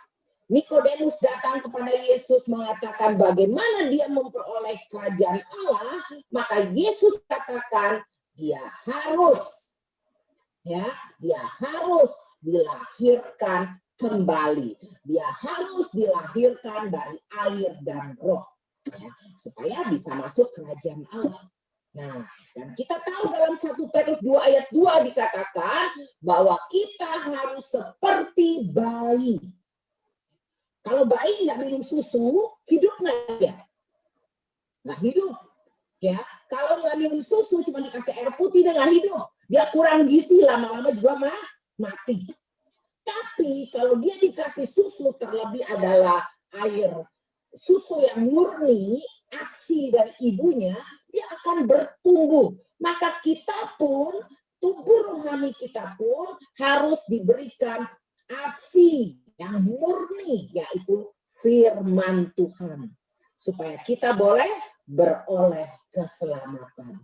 Nikodemus datang kepada Yesus mengatakan bagaimana dia memperoleh kerajaan Allah, maka Yesus katakan dia harus dilahirkan kembali. Dia harus dilahirkan dari air dan roh, ya, supaya bisa masuk kerajaan Allah. Nah, dan kita tahu dalam 1 Petrus 2 ayat 2 dikatakan bahwa kita harus seperti bayi. Kalau bayi nggak minum susu, hidup nggak ya? Nggak hidup. Ya, kalau nggak minum susu, cuma dikasih air putih, dia nggak hidup. Dia kurang gizi, lama-lama juga mati. Tapi kalau dia dikasih susu, terlebih adalah air susu yang murni, ASI dari ibunya, dia akan bertumbuh. Maka kita pun, tubuh rohani kita pun harus diberikan ASI yang murni, yaitu firman Tuhan, supaya kita boleh beroleh keselamatan.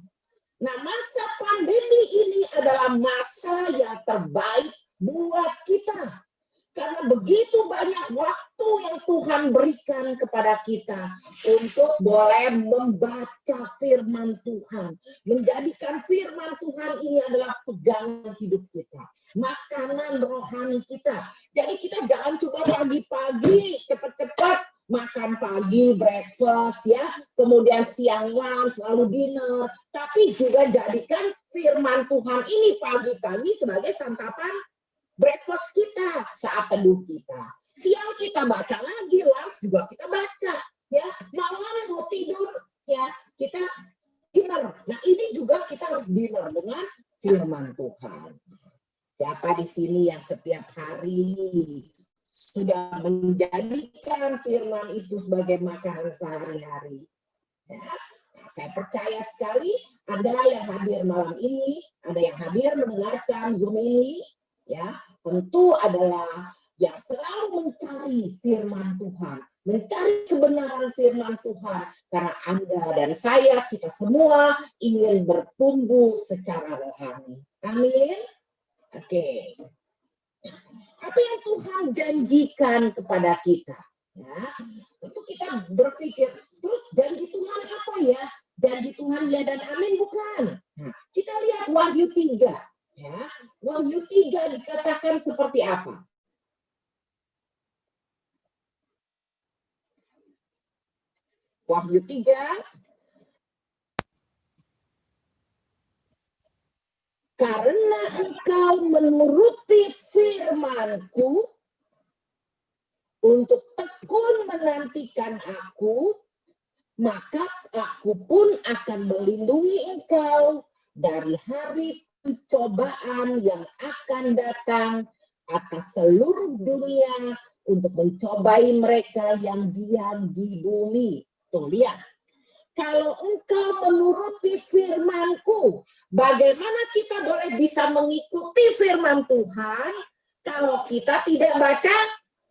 Nah, masa pandemi ini adalah masa yang terbaik buat kita, karena begitu banyak waktu yang Tuhan berikan kepada kita untuk boleh membaca firman Tuhan, menjadikan firman Tuhan ini adalah pegangan hidup kita, makanan rohani kita. Jadi kita jangan cuma pagi-pagi cepat-cepat makan pagi, breakfast, ya, kemudian siang lunch, lalu dinner, tapi juga jadikan firman Tuhan ini pagi-pagi sebagai santapan breakfast kita, saat teduh kita. Siang kita baca lagi, lunch juga kita baca, ya, malam mau tidur, ya, kita dinner. Nah, ini juga kita harus dinner dengan firman Tuhan. Siapa di sini yang setiap hari sudah menjadikan firman itu sebagai makanan sehari-hari? Ya, nah, saya percaya sekali ada yang hadir malam ini, ada yang hadir mendengarkan Zoom ini, ya, tentu adalah yang selalu mencari firman Tuhan, mencari kebenaran firman Tuhan, karena Anda dan saya, kita semua ingin bertumbuh secara rohani. Amin. Oke. Apa yang Tuhan janjikan kepada kita? Ya, tentu kita berpikir, terus janji Tuhan apa ya? Janji Tuhan ya dan amin bukan? Nah, kita lihat Wahyu 3. Ya, Wahyu 3 dikatakan seperti apa? Wahyu 3. Karena engkau menuruti firman-Ku untuk tekun menantikan Aku, maka Aku pun akan melindungi engkau dari hari pencobaan yang akan datang atas seluruh dunia untuk mencobai mereka yang diam di bumi. Tuh, lihat. Kalau engkau menuruti firman-Ku, bagaimana kita boleh bisa mengikuti firman Tuhan kalau kita tidak baca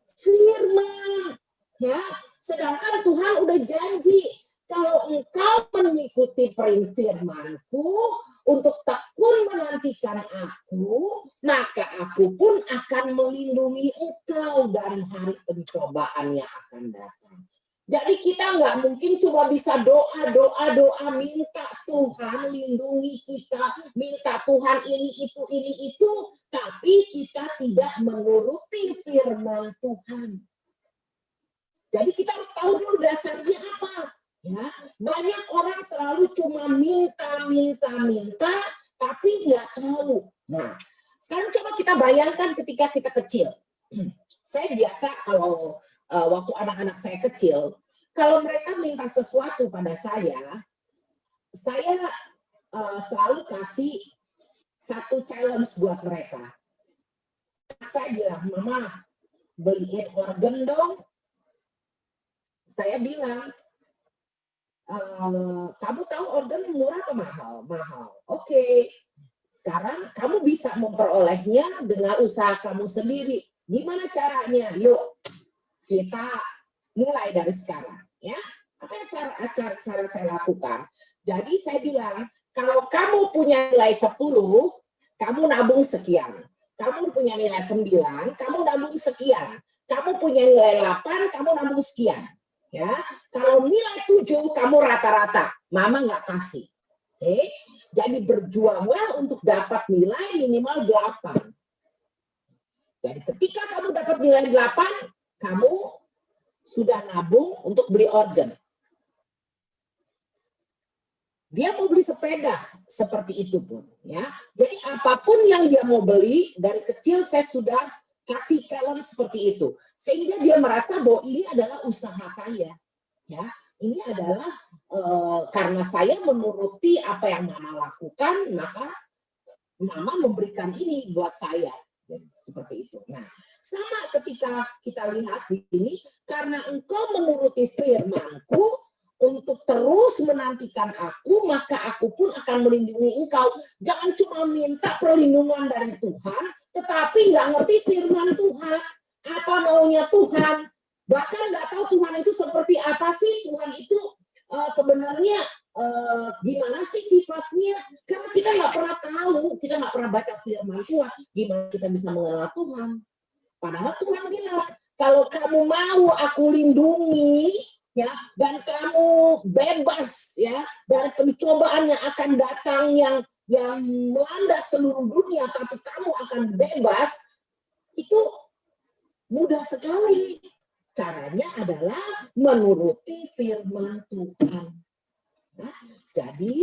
firman? Ya, sedangkan Tuhan udah janji, kalau engkau mengikuti firman-Ku untuk tekun menantikan Aku, maka Aku pun akan melindungi engkau dari hari pencobaan yang akan datang. Jadi kita nggak mungkin cuma bisa doa, minta Tuhan lindungi kita, minta Tuhan ini itu, tapi kita tidak menuruti firman Tuhan. Jadi kita harus tahu dulu dasarnya apa. Ya, banyak orang selalu cuma minta, tapi nggak tahu. Nah, sekarang coba kita bayangkan ketika kita kecil. Saya biasa kalau waktu anak-anak saya kecil, kalau mereka minta sesuatu pada saya selalu kasih satu challenge buat mereka. Saya bilang, Mama, beliin organ dong. Saya bilang, kamu tahu organ murah atau mahal? Mahal. Oke. Sekarang kamu bisa memperolehnya dengan usaha kamu sendiri. Gimana caranya? Yuk. kita mulai dari sekarang, ya. Apa yang cara saya lakukan? Jadi saya bilang, kalau kamu punya nilai 10, kamu nabung sekian. Kamu punya nilai 9, kamu nabung sekian. Kamu punya nilai 8, kamu nabung sekian. Ya, kalau nilai 7 kamu rata-rata, mama nggak kasih. Oke? Jadi berjuanglah untuk dapat nilai minimal 8. Jadi ketika kamu dapat nilai 8, kamu sudah nabung untuk beli organ. Dia mau beli sepeda seperti itu pun, ya. Jadi apapun yang dia mau beli, dari kecil saya sudah kasih challenge seperti itu, sehingga dia merasa bahwa ini adalah usaha saya, ya. Ini adalah karena saya menuruti apa yang mama lakukan, maka mama memberikan ini buat saya. Jadi, seperti itu. Nah, sama ketika kita lihat di sini, karena engkau menuruti firman-Ku untuk terus menantikan aku, maka aku pun akan melindungi engkau. Jangan cuma minta perlindungan dari Tuhan, tetapi nggak ngerti firman Tuhan. Apa maunya Tuhan? Bahkan nggak tahu Tuhan itu seperti apa sih. Tuhan itu sebenarnya gimana sih sifatnya? Karena kita nggak pernah tahu, kita nggak pernah baca firman Tuhan. Gimana kita bisa mengenal Tuhan? Padahal Tuhan bilang, kalau kamu mau aku lindungi, ya, dan kamu bebas, ya, dari pencobaan yang akan datang yang melanda seluruh dunia, tapi kamu akan bebas, itu mudah sekali. Caranya adalah menuruti firman Tuhan. Nah, jadi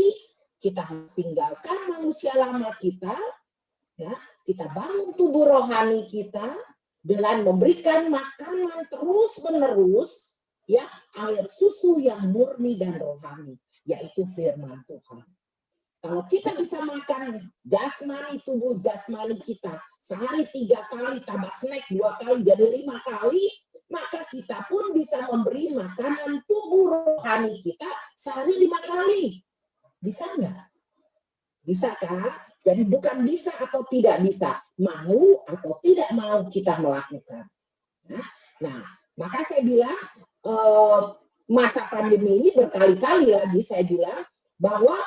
kita harus tinggalkan manusia lama kita, ya, kita bangun tubuh rohani kita dengan memberikan makanan terus-menerus, ya, air susu yang murni dan rohani, yaitu firman Tuhan. Kalau kita bisa makan jasmani, tubuh jasmani kita sehari 3 kali, tambah snack 2 kali, jadi 5 kali, maka kita pun bisa memberi makanan tubuh rohani kita sehari 5 kali. Bisa nggak? Bisa kan? Jadi bukan bisa atau tidak bisa, mau atau tidak mau kita melakukan. Nah, maka saya bilang masa pandemi ini berkali-kali lagi saya bilang bahwa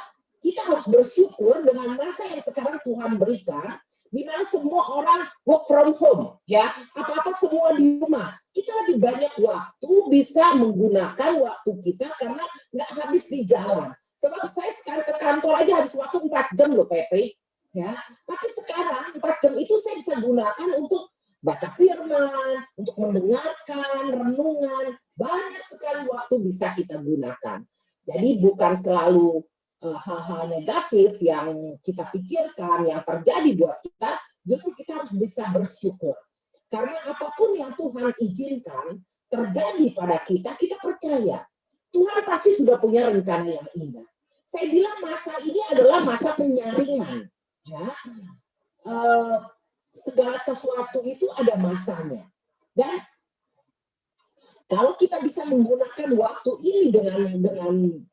kita harus bersyukur dengan masa yang sekarang Tuhan berikan, di mana semua orang work from home, ya, apa-apa semua di rumah. Kita lebih banyak waktu bisa menggunakan waktu kita karena nggak habis di jalan. Sebab saya sekarang ke kantor aja habis waktu 4 jam loh, Pepe. Ya, tapi sekarang 4 jam itu saya bisa gunakan untuk baca firman, untuk mendengarkan renungan. Banyak sekali waktu bisa kita gunakan. Jadi bukan selalu hal-hal negatif yang kita pikirkan, yang terjadi buat kita, justru kita harus bisa bersyukur. Karena apapun yang Tuhan izinkan terjadi pada kita, kita percaya. Tuhan pasti sudah punya rencana yang indah. Saya bilang masa ini adalah masa penyaringan. Ya, segala sesuatu itu ada masanya. Dan kalau kita bisa menggunakan waktu ini dengan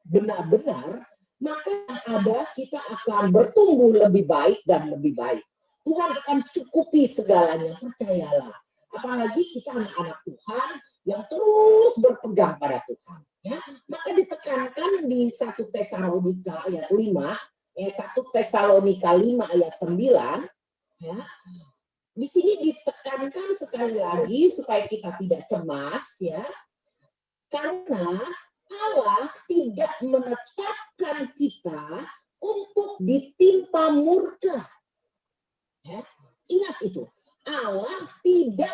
benar-benar, maka ada kita akan bertumbuh lebih baik dan lebih baik. Tuhan akan cukupi segalanya, percayalah. Apalagi kita anak-anak Tuhan yang terus berpegang pada Tuhan. Ya, maka ditekankan di 1 Tesalonika ayat 5, 1 Tesalonika 5 ayat 9, ya. Di sini ditekankan sekali lagi supaya kita tidak cemas, ya. Karena Allah tidak menetapkan kita untuk ditimpa murka. Ya, ingat itu. Allah tidak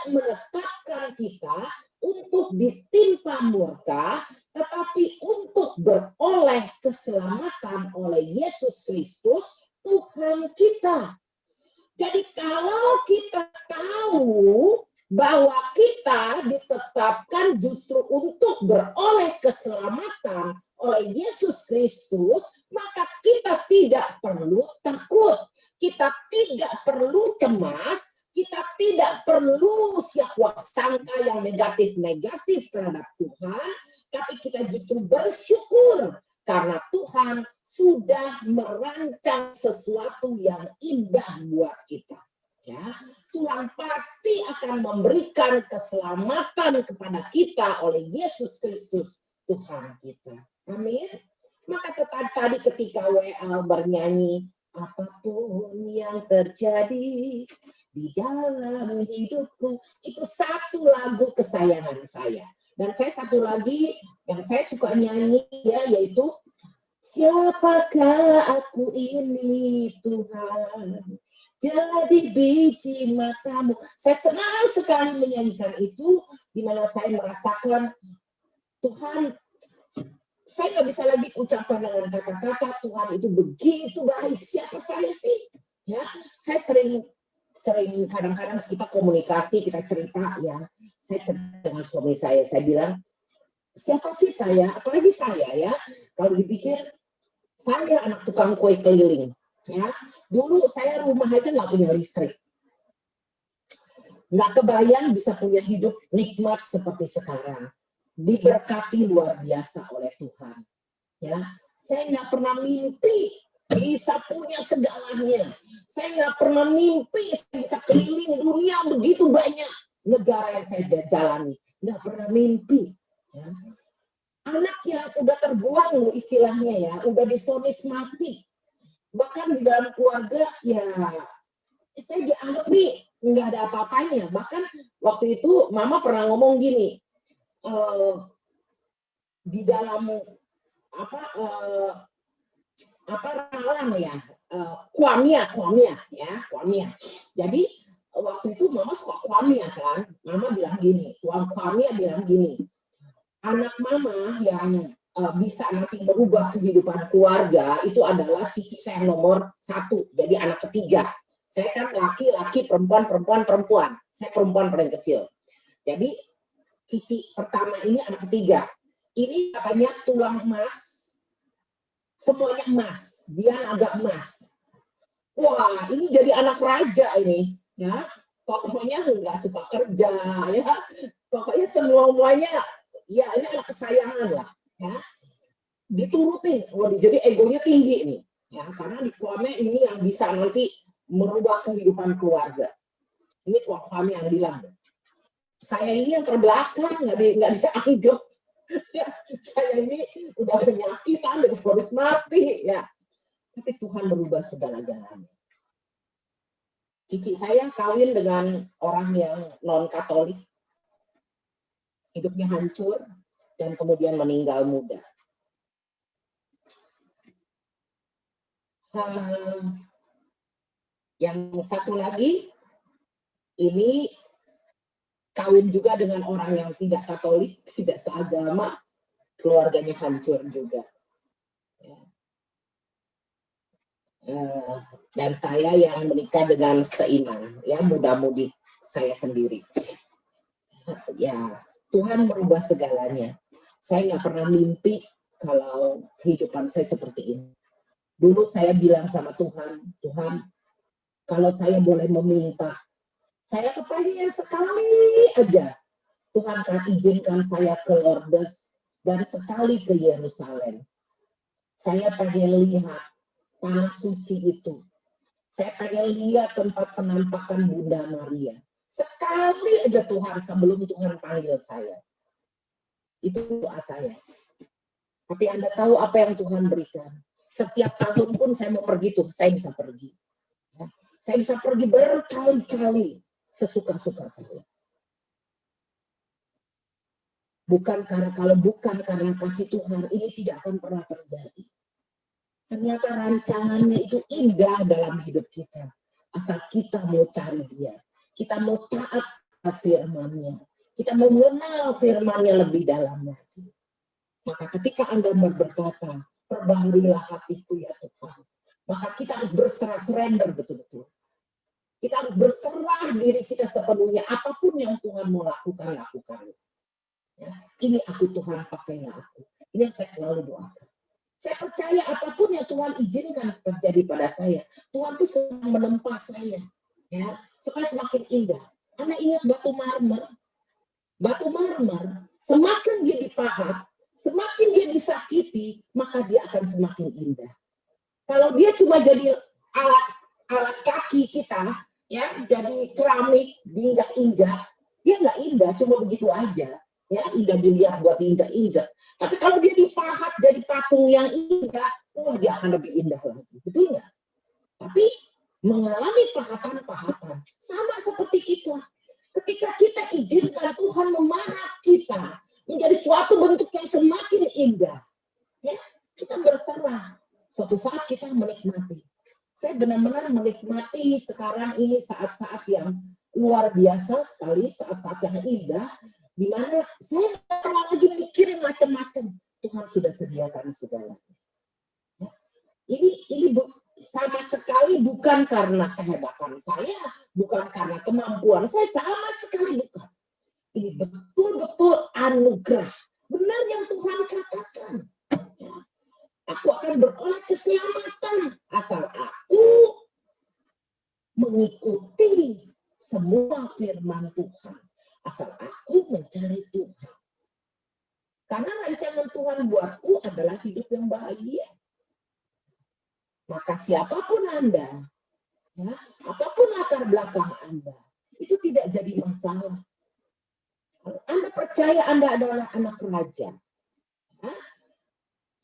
menetapkan kita untuk ditimpa murka, tetapi untuk beroleh keselamatan oleh Yesus Kristus, Tuhan kita. Jadi kalau kita tahu bahwa kita ditetapkan justru untuk beroleh keselamatan oleh Yesus Kristus, maka kita tidak perlu takut, kita tidak perlu cemas, kita tidak perlu sangka yang negatif-negatif terhadap Tuhan, tapi kita justru bersyukur karena Tuhan sudah merancang sesuatu yang indah buat kita. Ya, Tuhan pasti akan memberikan keselamatan kepada kita oleh Yesus Kristus Tuhan kita. Amin. Maka tadi ketika WL bernyanyi, apapun yang terjadi di dalam hidupku, itu satu lagu kesayangan saya. Dan saya satu lagi yang saya suka nyanyi ya, yaitu siapakah aku ini Tuhan, jadi biji matamu. Saya senang sekali menyanyikan itu, di mana saya merasakan Tuhan, saya nggak bisa lagi ucapkan dengan kata-kata Tuhan itu begitu baik. Siapa saya sih? Ya, saya sering kadang-kadang kita komunikasi, kita cerita ya. Saya cerita dengan suami saya bilang, siapa sih saya? Apalagi saya ya. Kalau dipikir, saya anak tukang kue keliling. Ya, dulu saya rumah aja nggak punya listrik. Nggak kebayang bisa punya hidup nikmat seperti sekarang. Diberkati luar biasa oleh Tuhan. Ya, saya nggak pernah mimpi bisa punya segalanya. Saya nggak pernah mimpi bisa keliling dunia begitu banyak negara yang saya jalani. Nggak pernah mimpi. Ya. Anak yang udah terbuang istilahnya ya, udah divonis mati. Bahkan di dalam keluarga ya, saya dianggap nih nggak ada apa-apanya. Bahkan waktu itu mama pernah ngomong gini, di dalam ralang ya, kuamia. Jadi waktu itu mama suka kuamia kan, mama bilang gini, kuamia bilang gini, anak mama yang bisa nanti merubah kehidupan keluarga itu adalah cici saya nomor 1, jadi anak ketiga. Saya kan laki-laki, perempuan. Saya perempuan paling kecil. Jadi cici pertama ini anak ketiga. Ini katanya tulang emas, semuanya emas, dia agak emas. Wah, ini jadi anak raja ini, ya. Pokoknya nggak suka kerja, ya. Pokoknya semuanya, ya ini anak kesayangan lah, ya. Diturutin, jadi egonya tinggi nih, ya. Karena di kuame ini yang bisa nanti merubah kehidupan keluarga. Ini kuame yang bilang, saya ini yang terbelakang, nggak dianggap. Ya, saya ini udah penyakitan, udah vonis mati, ya. Tapi Tuhan merubah segala-galanya. Cici saya kawin dengan orang yang non-Katolik, hidupnya hancur, dan kemudian meninggal muda. Yang satu lagi, ini kawin juga dengan orang yang tidak Katolik, tidak seagama, keluarganya hancur juga. Dan saya yang menikah dengan seiman, ya muda-mudi saya sendiri. Ya, Tuhan merubah segalanya. Saya nggak pernah mimpi kalau kehidupan saya seperti ini. Dulu saya bilang sama Tuhan, kalau saya boleh meminta, saya kepengen sekali aja Tuhan kan izinkan saya ke Lourdes dan sekali ke Yerusalem. Saya pengen lihat tanah suci itu. Saya pengen lihat tempat penampakan Bunda Maria. Sekali aja Tuhan sebelum Tuhan panggil saya. Itu doa saya. Tapi Anda tahu apa yang Tuhan berikan. Setiap tahun pun saya mau pergi tuh, saya bisa pergi. Ya. Saya bisa pergi berkali-kali sesuka-suka saya. Kalau bukan karena kasih Tuhan, ini tidak akan pernah terjadi. Ternyata rancangannya itu indah dalam hidup kita. Asal kita mau cari Dia. Kita mau taat firman-Nya. Kita mau mengenal firman-Nya lebih dalam lagi. Maka ketika Anda berkata, perbaharilah hatiku ya Tuhan. Maka kita harus berserah, surrender betul-betul. Kita harus berserah diri kita sepenuhnya. Apapun yang Tuhan mau lakukan. Ya, ini aku Tuhan, pakailah aku. Ini yang saya selalu doakan. Saya percaya apapun yang Tuhan izinkan terjadi pada saya, Tuhan tuh sedang menempa saya, ya, supaya semakin indah. Anda ingat batu marmer? Batu marmer, semakin dia dipahat, semakin dia disakiti, maka dia akan semakin indah. Kalau dia cuma jadi alas kaki kita, ya jadi keramik diinjak-injak, dia nggak indah, cuma begitu aja. Ya, indah dilihat buat diinjak-injak. Tapi kalau dia dipahat jadi patung yang indah, dia akan lebih indah lagi. Betul nggak? Tapi mengalami pahatan-pahatan sama seperti kita. Ketika kita izinkan Tuhan memahat kita menjadi suatu bentuk yang semakin indah, ya, kita berserah. Suatu saat kita menikmati. Saya benar-benar menikmati sekarang ini saat-saat yang luar biasa sekali, saat-saat yang indah, di mana saya tidak lagi mikirin macam-macam. Tuhan sudah sediakan segalanya. Ya. Ini sama sekali bukan karena kehebatan saya, bukan karena kemampuan saya, sama sekali bukan. Ini betul-betul anugerah. Benar yang Tuhan katakan. Ya. Aku akan beroleh keselamatan asal aku mengikuti semua firman Tuhan. Asal aku mencari Tuhan. Karena rancangan Tuhan buatku adalah hidup yang bahagia. Maka siapapun Anda, ya, apapun latar belakang Anda, itu tidak jadi masalah. Kalau Anda percaya Anda adalah anak raja, ya,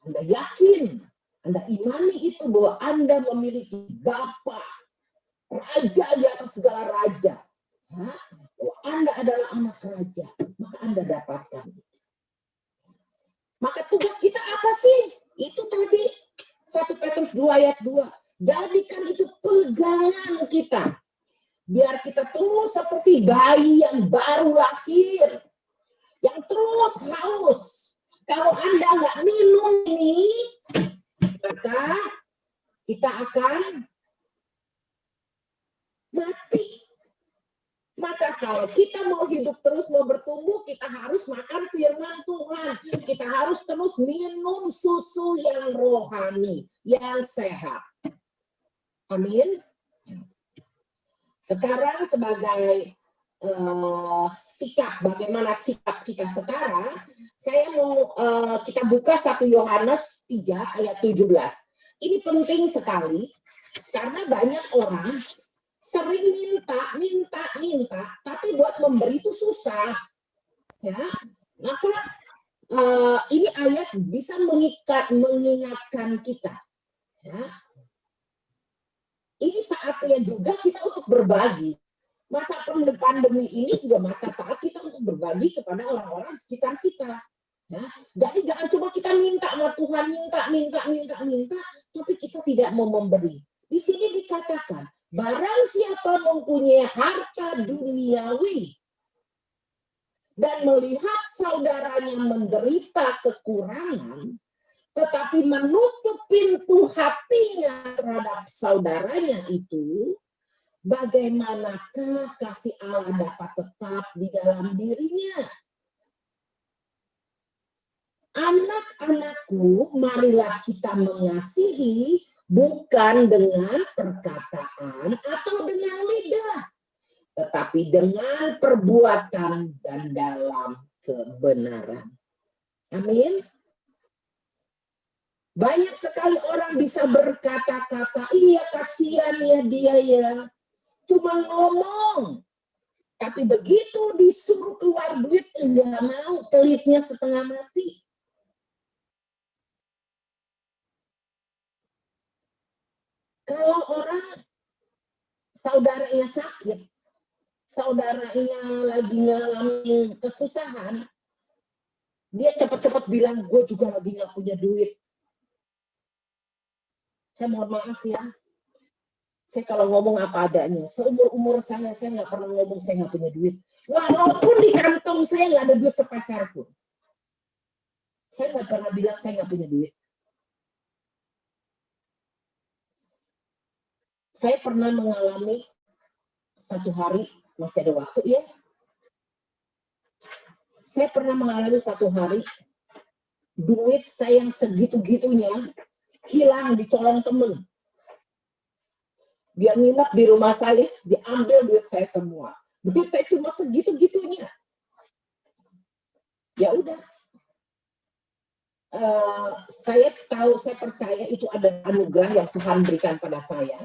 Anda yakin, Anda imani itu bahwa Anda memiliki Bapa, raja di atas segala raja, ya, bahwa Anda adalah anak raja, maka Anda dapatkan. Maka tugas kita apa sih? Itu tadi 1 Petrus 2 ayat 2. Jadikan itu pegangan kita. Biar kita terus seperti bayi yang baru lahir. Yang terus haus. Kalau Anda nggak minum ini, maka kita akan mati. Maka kalau kita mau hidup terus, mau bertumbuh, kita harus makan firman Tuhan. Kita harus terus minum susu yang rohani, yang sehat. Amin. Sekarang sebagai sikap, bagaimana sikap kita sekarang, saya mau kita buka 1 Yohanes 3 ayat 17. Ini penting sekali, karena banyak orang sering minta, tapi buat memberi itu susah, ya. Maka ini ayat bisa mengingatkan kita, ya. Ini saatnya juga kita untuk berbagi. Masa pandemi ini juga masa saat kita untuk berbagi kepada orang-orang sekitar kita, ya. Jadi jangan cuma kita minta sama Tuhan, minta, tapi kita tidak mau memberi. Di sini dikatakan, barang siapa mempunyai harta duniawi dan melihat saudaranya menderita kekurangan, tetapi menutup pintu hatinya terhadap saudaranya itu, bagaimanakah kasih Allah dapat tetap di dalam dirinya? Anak-anakku, marilah kita mengasihi bukan dengan perkataan atau dengan lidah, tetapi dengan perbuatan dan dalam kebenaran. Amin. Banyak sekali orang bisa berkata-kata, iya kasihan ya dia ya, cuma ngomong. Tapi begitu disuruh keluar duit, enggak mau, kelitnya setengah mati. Kalau orang saudaranya sakit, saudaranya lagi ngalamin kesusahan, dia cepat-cepat bilang, gue juga lagi nggak punya duit. Saya mohon maaf ya, saya kalau ngomong apa adanya, seumur-umur saya nggak pernah ngomong saya nggak punya duit. Walaupun di kantong saya nggak ada duit sepeser pun. Saya nggak pernah bilang saya nggak punya duit. Saya pernah mengalami satu hari, masih ada waktu ya. Saya pernah mengalami satu hari, duit saya yang segitu-gitunya hilang, dicolong temen. Dia nginep di rumah saya, diambil duit saya semua. Duit saya cuma segitu-gitunya. Ya udah. Saya tahu, saya percaya itu ada anugerah yang Tuhan berikan pada saya.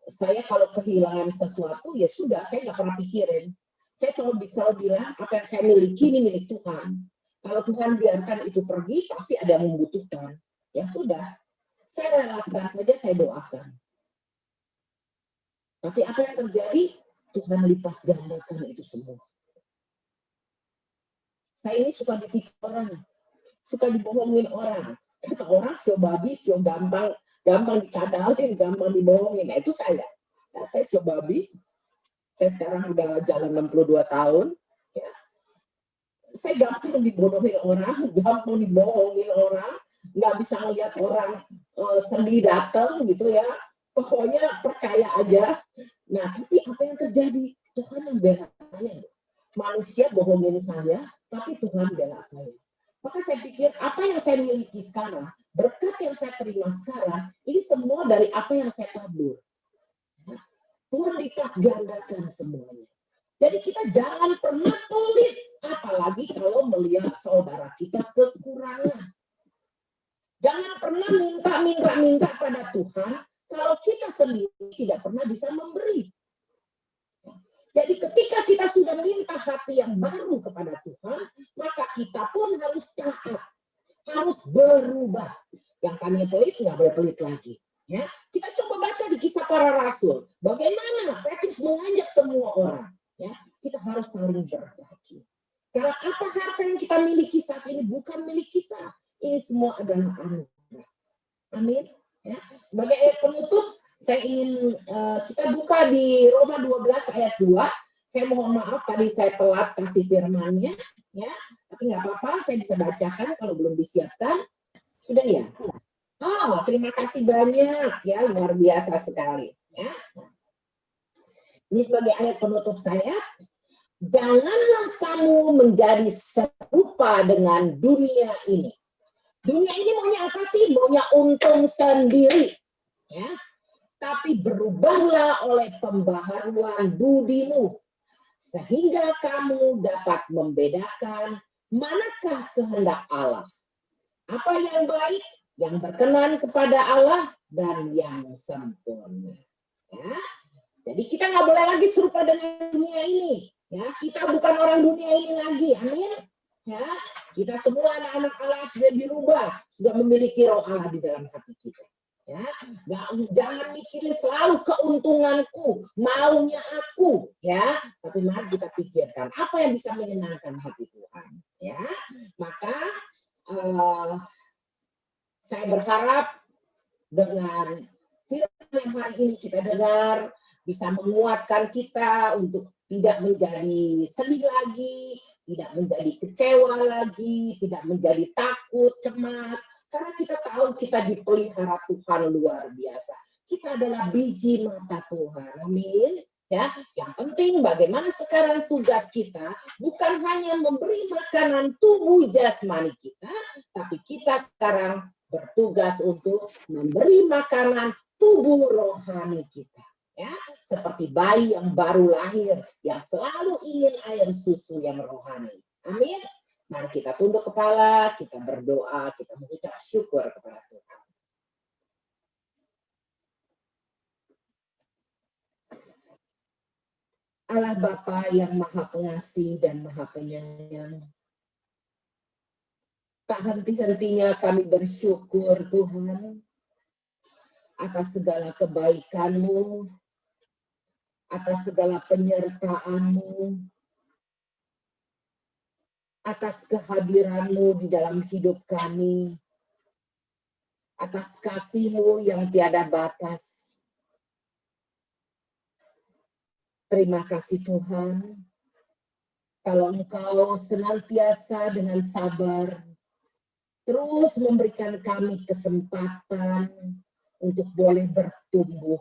saya kalau kehilangan sesuatu, ya sudah, saya nggak pernah pikirin. Saya selalu bilang, apa yang saya miliki ini milik Tuhan. Kalau Tuhan biarkan itu pergi, pasti ada yang membutuhkan. Ya sudah, saya relakan saja, saya doakan. Tapi apa yang terjadi? Tuhan lipat gandakan itu semua. Saya ini suka ditipu orang, suka dibohongin orang. Kata orang, sio babi, sio gampang dicadalin, gampang dibohongin. Nah, itu saya. Nah, saya sio babi. Saya sekarang udah jalan 62 tahun. Ya. Saya gampang dibodohin orang, gampang dibohongin orang. Nggak bisa ngeliat orang sedih datang gitu ya. Pokoknya percaya aja. Nah, tapi apa yang terjadi? Tuhan yang bela saya. Manusia bohongin saya, tapi Tuhan bela saya. Maka saya pikir apa yang saya miliki sekarang, berkat yang saya terima sekarang, ini semua dari apa yang saya tabur. Tuhan lipat gandakan semuanya. Jadi kita jangan pernah pelit, apalagi kalau melihat saudara kita kekurangan. Jangan pernah minta pada Tuhan kalau kita sendiri tidak pernah bisa memberi. Jadi ketika kita sudah minta hati yang baru kepada Tuhan, maka kita pun harus taat, harus berubah. Yang tadinya pelit nggak boleh pelit lagi. Ya, kita coba baca di Kisah Para Rasul, bagaimana Petrus mengajak semua orang. Ya, kita harus saling berbagi. Karena apa harta yang kita miliki saat ini bukan milik kita, ini semua adalah anugerah. Amin. Ya, sebagai ayat penutup, saya ingin kita buka di Roma 12 ayat 2. Saya mohon maaf tadi saya telat kasih firmannya, ya. Tapi nggak apa-apa, saya bisa bacakan kalau belum disiapkan. Sudah ya? Oh, terima kasih banyak ya, luar biasa sekali. Ya. Ini sebagai ayat penutup saya. Janganlah kamu menjadi serupa dengan dunia ini. Dunia ini maunya apa sih? Maunya untung sendiri. Ya. Tapi berubahlah oleh pembaharuan budimu, sehingga kamu dapat membedakan manakah kehendak Allah. Apa yang baik, yang berkenan kepada Allah, dan yang sempurna. Ya. Jadi kita nggak boleh lagi serupa dengan dunia ini. Ya, kita bukan orang dunia ini lagi. Amin. Ya, kita semua anak-anak Allah sudah dirubah, sudah memiliki roh Allah di dalam hati kita. Ya, jangan mikirin selalu keuntunganku, maunya aku, ya. Tapi mari kita pikirkan apa yang bisa menyenangkan hati Tuhan. Ya, maka saya berharap dengan firman yang hari ini kita dengar bisa menguatkan kita untuk tidak menjadi sedih lagi, tidak menjadi kecewa lagi, tidak menjadi takut, cemas. Karena kita tahu kita dipelihara Tuhan luar biasa. Kita adalah biji mata Tuhan. Amin. Ya, yang penting bagaimana sekarang tugas kita bukan hanya memberi makanan tubuh jasmani kita, tapi kita sekarang bertugas untuk memberi makanan tubuh rohani kita. Ya, seperti bayi yang baru lahir yang selalu ingin air susu yang rohani. Amin. Mari kita tunduk kepala, kita berdoa, kita mengucap syukur kepada Tuhan. Allah Bapa yang Maha Pengasih dan Maha Penyayang, tak henti-hentinya kami bersyukur Tuhan atas segala kebaikan-Mu, atas segala penyertaan-Mu, atas kehadiran-Mu di dalam hidup kami, atas kasih-Mu yang tiada batas. Terima kasih Tuhan, kalau Engkau senantiasa dengan sabar, terus memberikan kami kesempatan untuk boleh bertumbuh.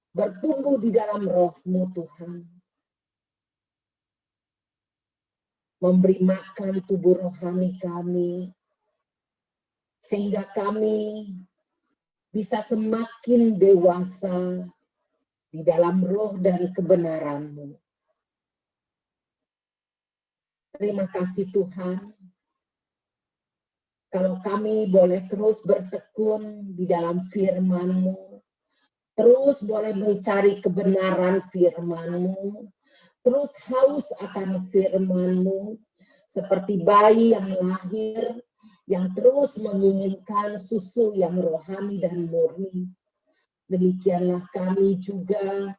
Bertumbuh di dalam roh-Mu Tuhan. Memberi makan tubuh rohani kami, sehingga kami bisa semakin dewasa di dalam roh dan kebenaran-Mu. Terima kasih Tuhan, kalau kami boleh terus bertekun di dalam firman-Mu, terus boleh mencari kebenaran firman-Mu, terus haus akan firman-Mu, seperti bayi yang lahir, yang terus menginginkan susu yang rohani dan murni. Demikianlah kami juga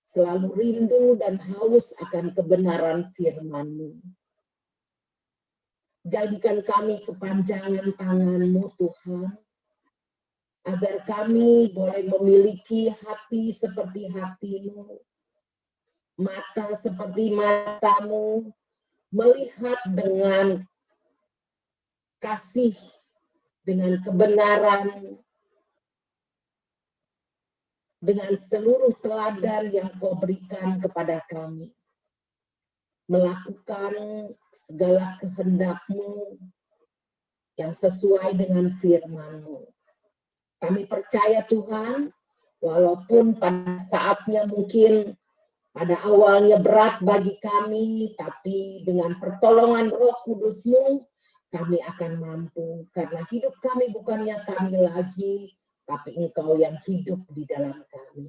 selalu rindu dan haus akan kebenaran firman-Mu. Jadikan kami kepanjangan tangan-Mu, Tuhan, agar kami boleh memiliki hati seperti hati-Mu, mata seperti mata-Mu, melihat dengan kasih, dengan kebenaran, dengan seluruh teladan yang Kau berikan kepada kami. Melakukan segala kehendak-Mu yang sesuai dengan firman-Mu. Kami percaya Tuhan, walaupun pada saatnya mungkin pada awalnya berat bagi kami, tapi dengan pertolongan Roh Kudus-Mu, kami akan mampu. Karena hidup kami bukannya kami lagi, tapi Engkau yang hidup di dalam kami.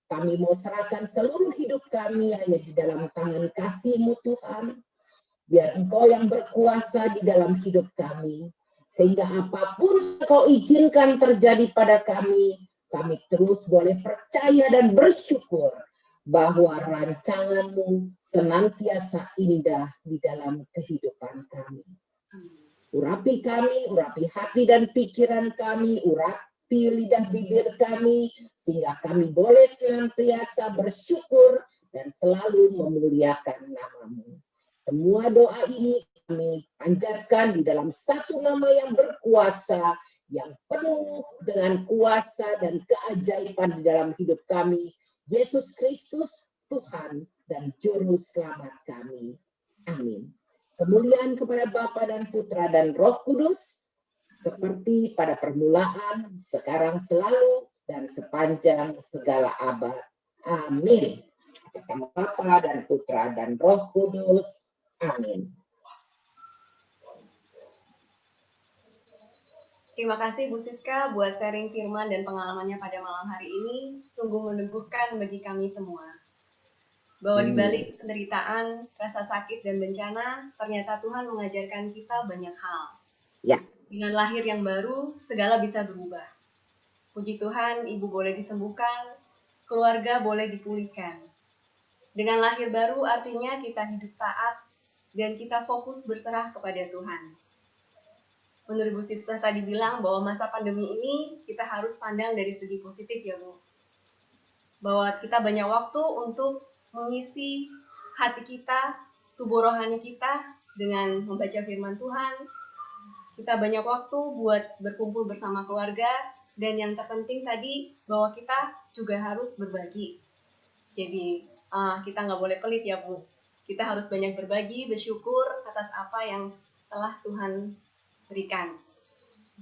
Kami mau serahkan seluruh hidup kami hanya di dalam tangan kasih-Mu Tuhan. Biar Engkau yang berkuasa di dalam hidup kami. Sehingga apapun Engkau izinkan terjadi pada kami terus boleh percaya dan bersyukur bahwa rancangan-Mu senantiasa indah di dalam kehidupan kami. Urapi kami, urapi hati dan pikiran kami, urapi lidah bibir kami, sehingga kami boleh senantiasa bersyukur dan selalu memuliakan nama-Mu. Semua doa ini kami panjatkan di dalam satu nama yang berkuasa, yang penuh dengan kuasa dan keajaiban di dalam hidup kami, Yesus Kristus, Tuhan dan Juru Selamat kami. Amin. Kemuliaan kepada Bapa dan Putra dan Roh Kudus, seperti pada permulaan, sekarang, selalu, dan sepanjang segala abad. Amin. Atas nama Bapa dan Putra dan Roh Kudus. Amin. Terima kasih Bu Siska buat sharing firman dan pengalamannya pada malam hari ini. Sungguh meneguhkan bagi kami semua. Bahwa di balik penderitaan, rasa sakit dan bencana, ternyata Tuhan mengajarkan kita banyak hal. Ya. Dengan lahir yang baru, segala bisa berubah. Puji Tuhan, ibu boleh disembuhkan, keluarga boleh dipulihkan. Dengan lahir baru artinya kita hidup taat dan kita fokus berserah kepada Tuhan. Menurut Bu Siska tadi bilang bahwa masa pandemi ini kita harus pandang dari segi positif ya Bu. Bahwa kita banyak waktu untuk mengisi hati kita, tubuh rohani kita dengan membaca firman Tuhan. Kita banyak waktu buat berkumpul bersama keluarga. Dan yang terpenting tadi bahwa kita juga harus berbagi. Jadi kita nggak boleh pelit ya Bu. Kita harus banyak berbagi, bersyukur atas apa yang telah Tuhan berikan.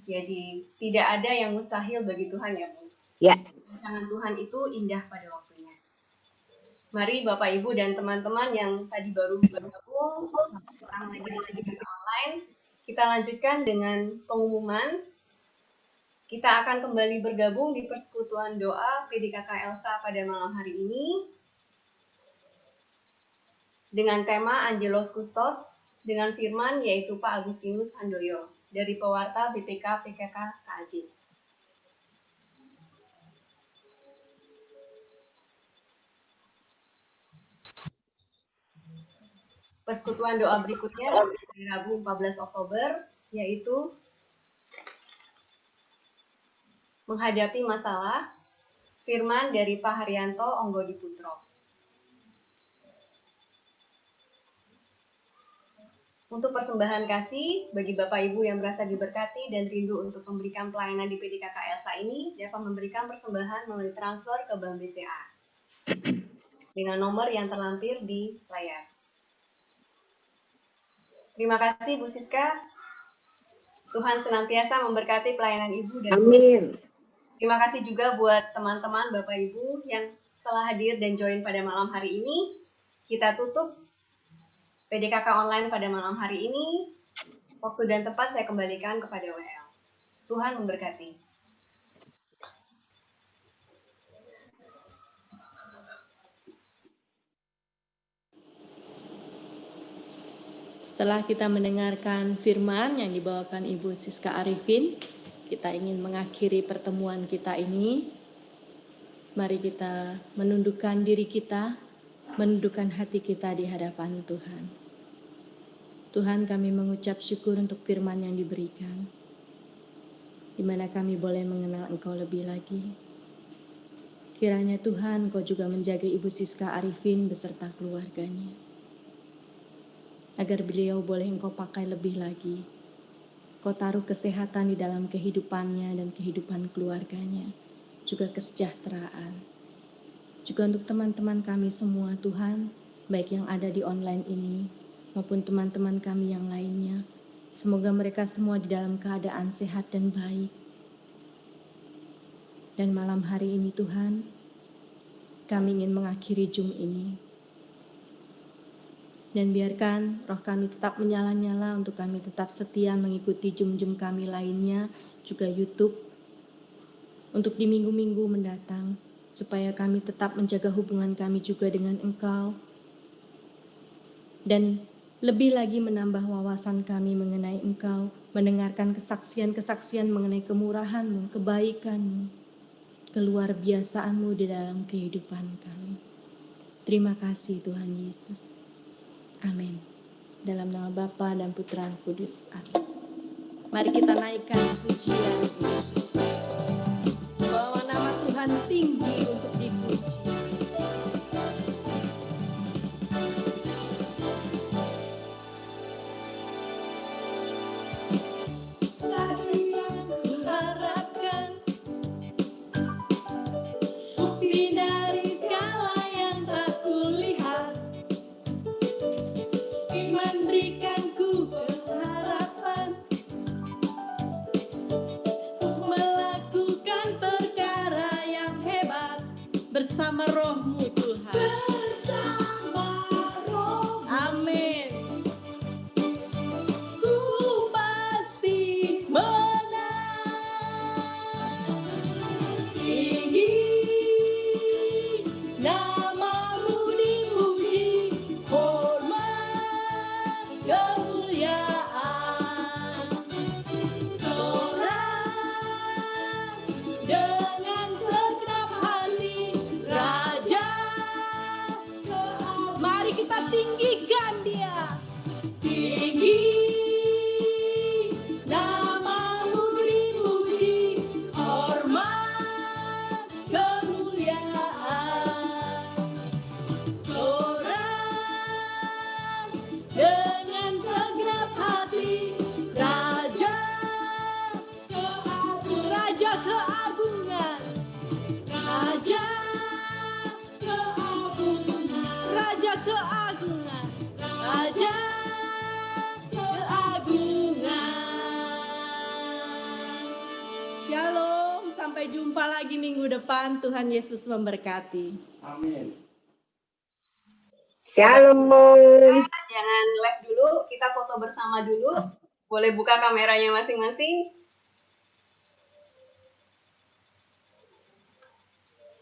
Jadi tidak ada yang mustahil bagi Tuhan ya Bu. Ya. Rancangan Tuhan itu indah pada waktunya. Mari Bapak Ibu dan teman-teman yang tadi baru bergabung, sekarang lagi di online, kita lanjutkan dengan pengumuman. Kita akan kembali bergabung di persekutuan doa PDKK Elsa pada malam hari ini dengan tema Angelos Kustos dengan firman yaitu Pak Agustinus Handoyo dari pewarta BPK PKK KAJ. Persekutuan doa berikutnya di Rabu 14 Oktober yaitu menghadapi masalah, firman dari Pak Haryanto Onggodiputro. Untuk persembahan kasih, bagi Bapak Ibu yang merasa diberkati dan rindu untuk memberikan pelayanan di PDKK Elsa ini, dapat memberikan persembahan melalui transfer ke Bank BCA dengan nomor yang terlampir di layar. Terima kasih Bu Siska. Tuhan senantiasa memberkati pelayanan Ibu dan Amin. Terima kasih juga buat teman-teman Bapak Ibu yang telah hadir dan join pada malam hari ini. Kita tutup PDKK online pada malam hari ini. Waktu dan tempat saya kembalikan kepada WL. Tuhan memberkati. Setelah kita mendengarkan firman yang dibawakan Ibu Siska Arifin, kita ingin mengakhiri pertemuan kita ini. Mari kita menundukkan diri kita, menundukkan hati kita di hadapan Tuhan. Tuhan, kami mengucap syukur untuk firman yang diberikan, di mana kami boleh mengenal Engkau lebih lagi. Kiranya Tuhan, Engkau juga menjaga Ibu Siska Arifin beserta keluarganya, agar beliau boleh Engkau pakai lebih lagi. Kau taruh kesehatan di dalam kehidupannya dan kehidupan keluarganya, juga kesejahteraan. Juga untuk teman-teman kami semua Tuhan, baik yang ada di online ini, maupun teman-teman kami yang lainnya. Semoga mereka semua di dalam keadaan sehat dan baik. Dan malam hari ini Tuhan, kami ingin mengakhiri Zoom ini. Dan biarkan roh kami tetap menyala-nyala untuk kami tetap setia mengikuti Zoom-Zoom kami lainnya, juga YouTube, untuk di minggu-minggu mendatang, supaya kami tetap menjaga hubungan kami juga dengan Engkau, dan lebih lagi menambah wawasan kami mengenai Engkau, mendengarkan kesaksian-kesaksian mengenai kemurahan-Mu, kebaikan-Mu, keluar biasaan-Mu di dalam kehidupan kami. Terima kasih Tuhan Yesus. Amin. Dalam nama Bapa dan Putra dan Kudus. Amin. Mari kita naikkan pujian. Bahwa nama Tuhan tinggi untuk dipuji. Kasih yang kuharapkan, bukti dari segala yang tak kulihat. Iman berikanku pengharapan untuk melakukan perkara yang hebat bersama Roh-Mu Tuhan. Bersama Roh. Amin. Ku pasti menang. Tinggi nama-Mu dipuji, hormat kemuliaan. Sorak dengan segenap hati, Raja keagungan. Mari kita tinggikan Dia. Tinggi nama-Mu dipuji, hormat kemuliaan. Sorak dengan segenap hati, Raja keagungan. Raja keagungan. Raja keagungan. Raja keagungan. Raja keagungan. Shalom, sampai jumpa lagi minggu depan. Tuhan Yesus memberkati. Amin. Shalom. Jangan live dulu, kita foto bersama dulu. Boleh buka kameranya masing-masing.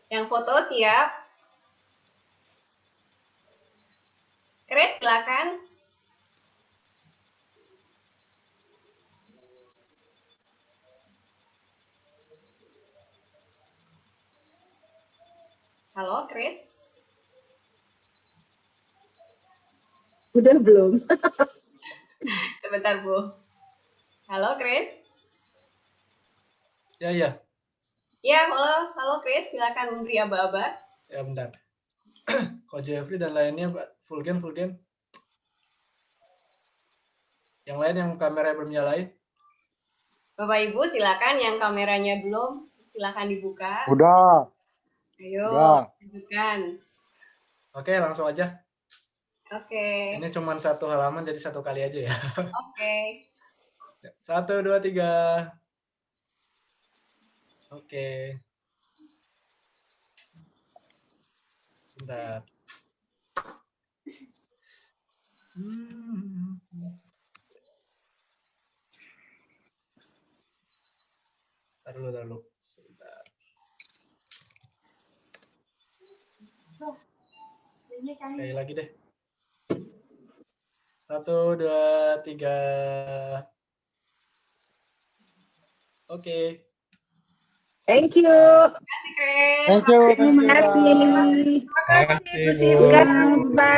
Yang foto siap. Keren, silakan. Halo, Chris. Udah belum? Sebentar, Bu. Halo, Chris. Ya, ya. Ya, halo Chris. Silakan memberi aba-aba. Ya, bentar. Ko Jeffrey dan lainnya, full game. Yang lain yang kamera belum nyalain. Bapak Ibu, silakan yang kameranya belum, silakan dibuka. Udah. Ayo, Udah. tunjukkan. Oke, langsung aja. Oke. Ini cuma satu halaman, jadi satu kali aja ya. Oke. 1, 2, 3. Oke. Sebentar. Taruh dulu. Sebentar. Sekali lagi deh. 1, 2, 3. Oke. Thank you. Kasih, Chris. Thank you. Terima kasih. Terima Bu Siska. Bye.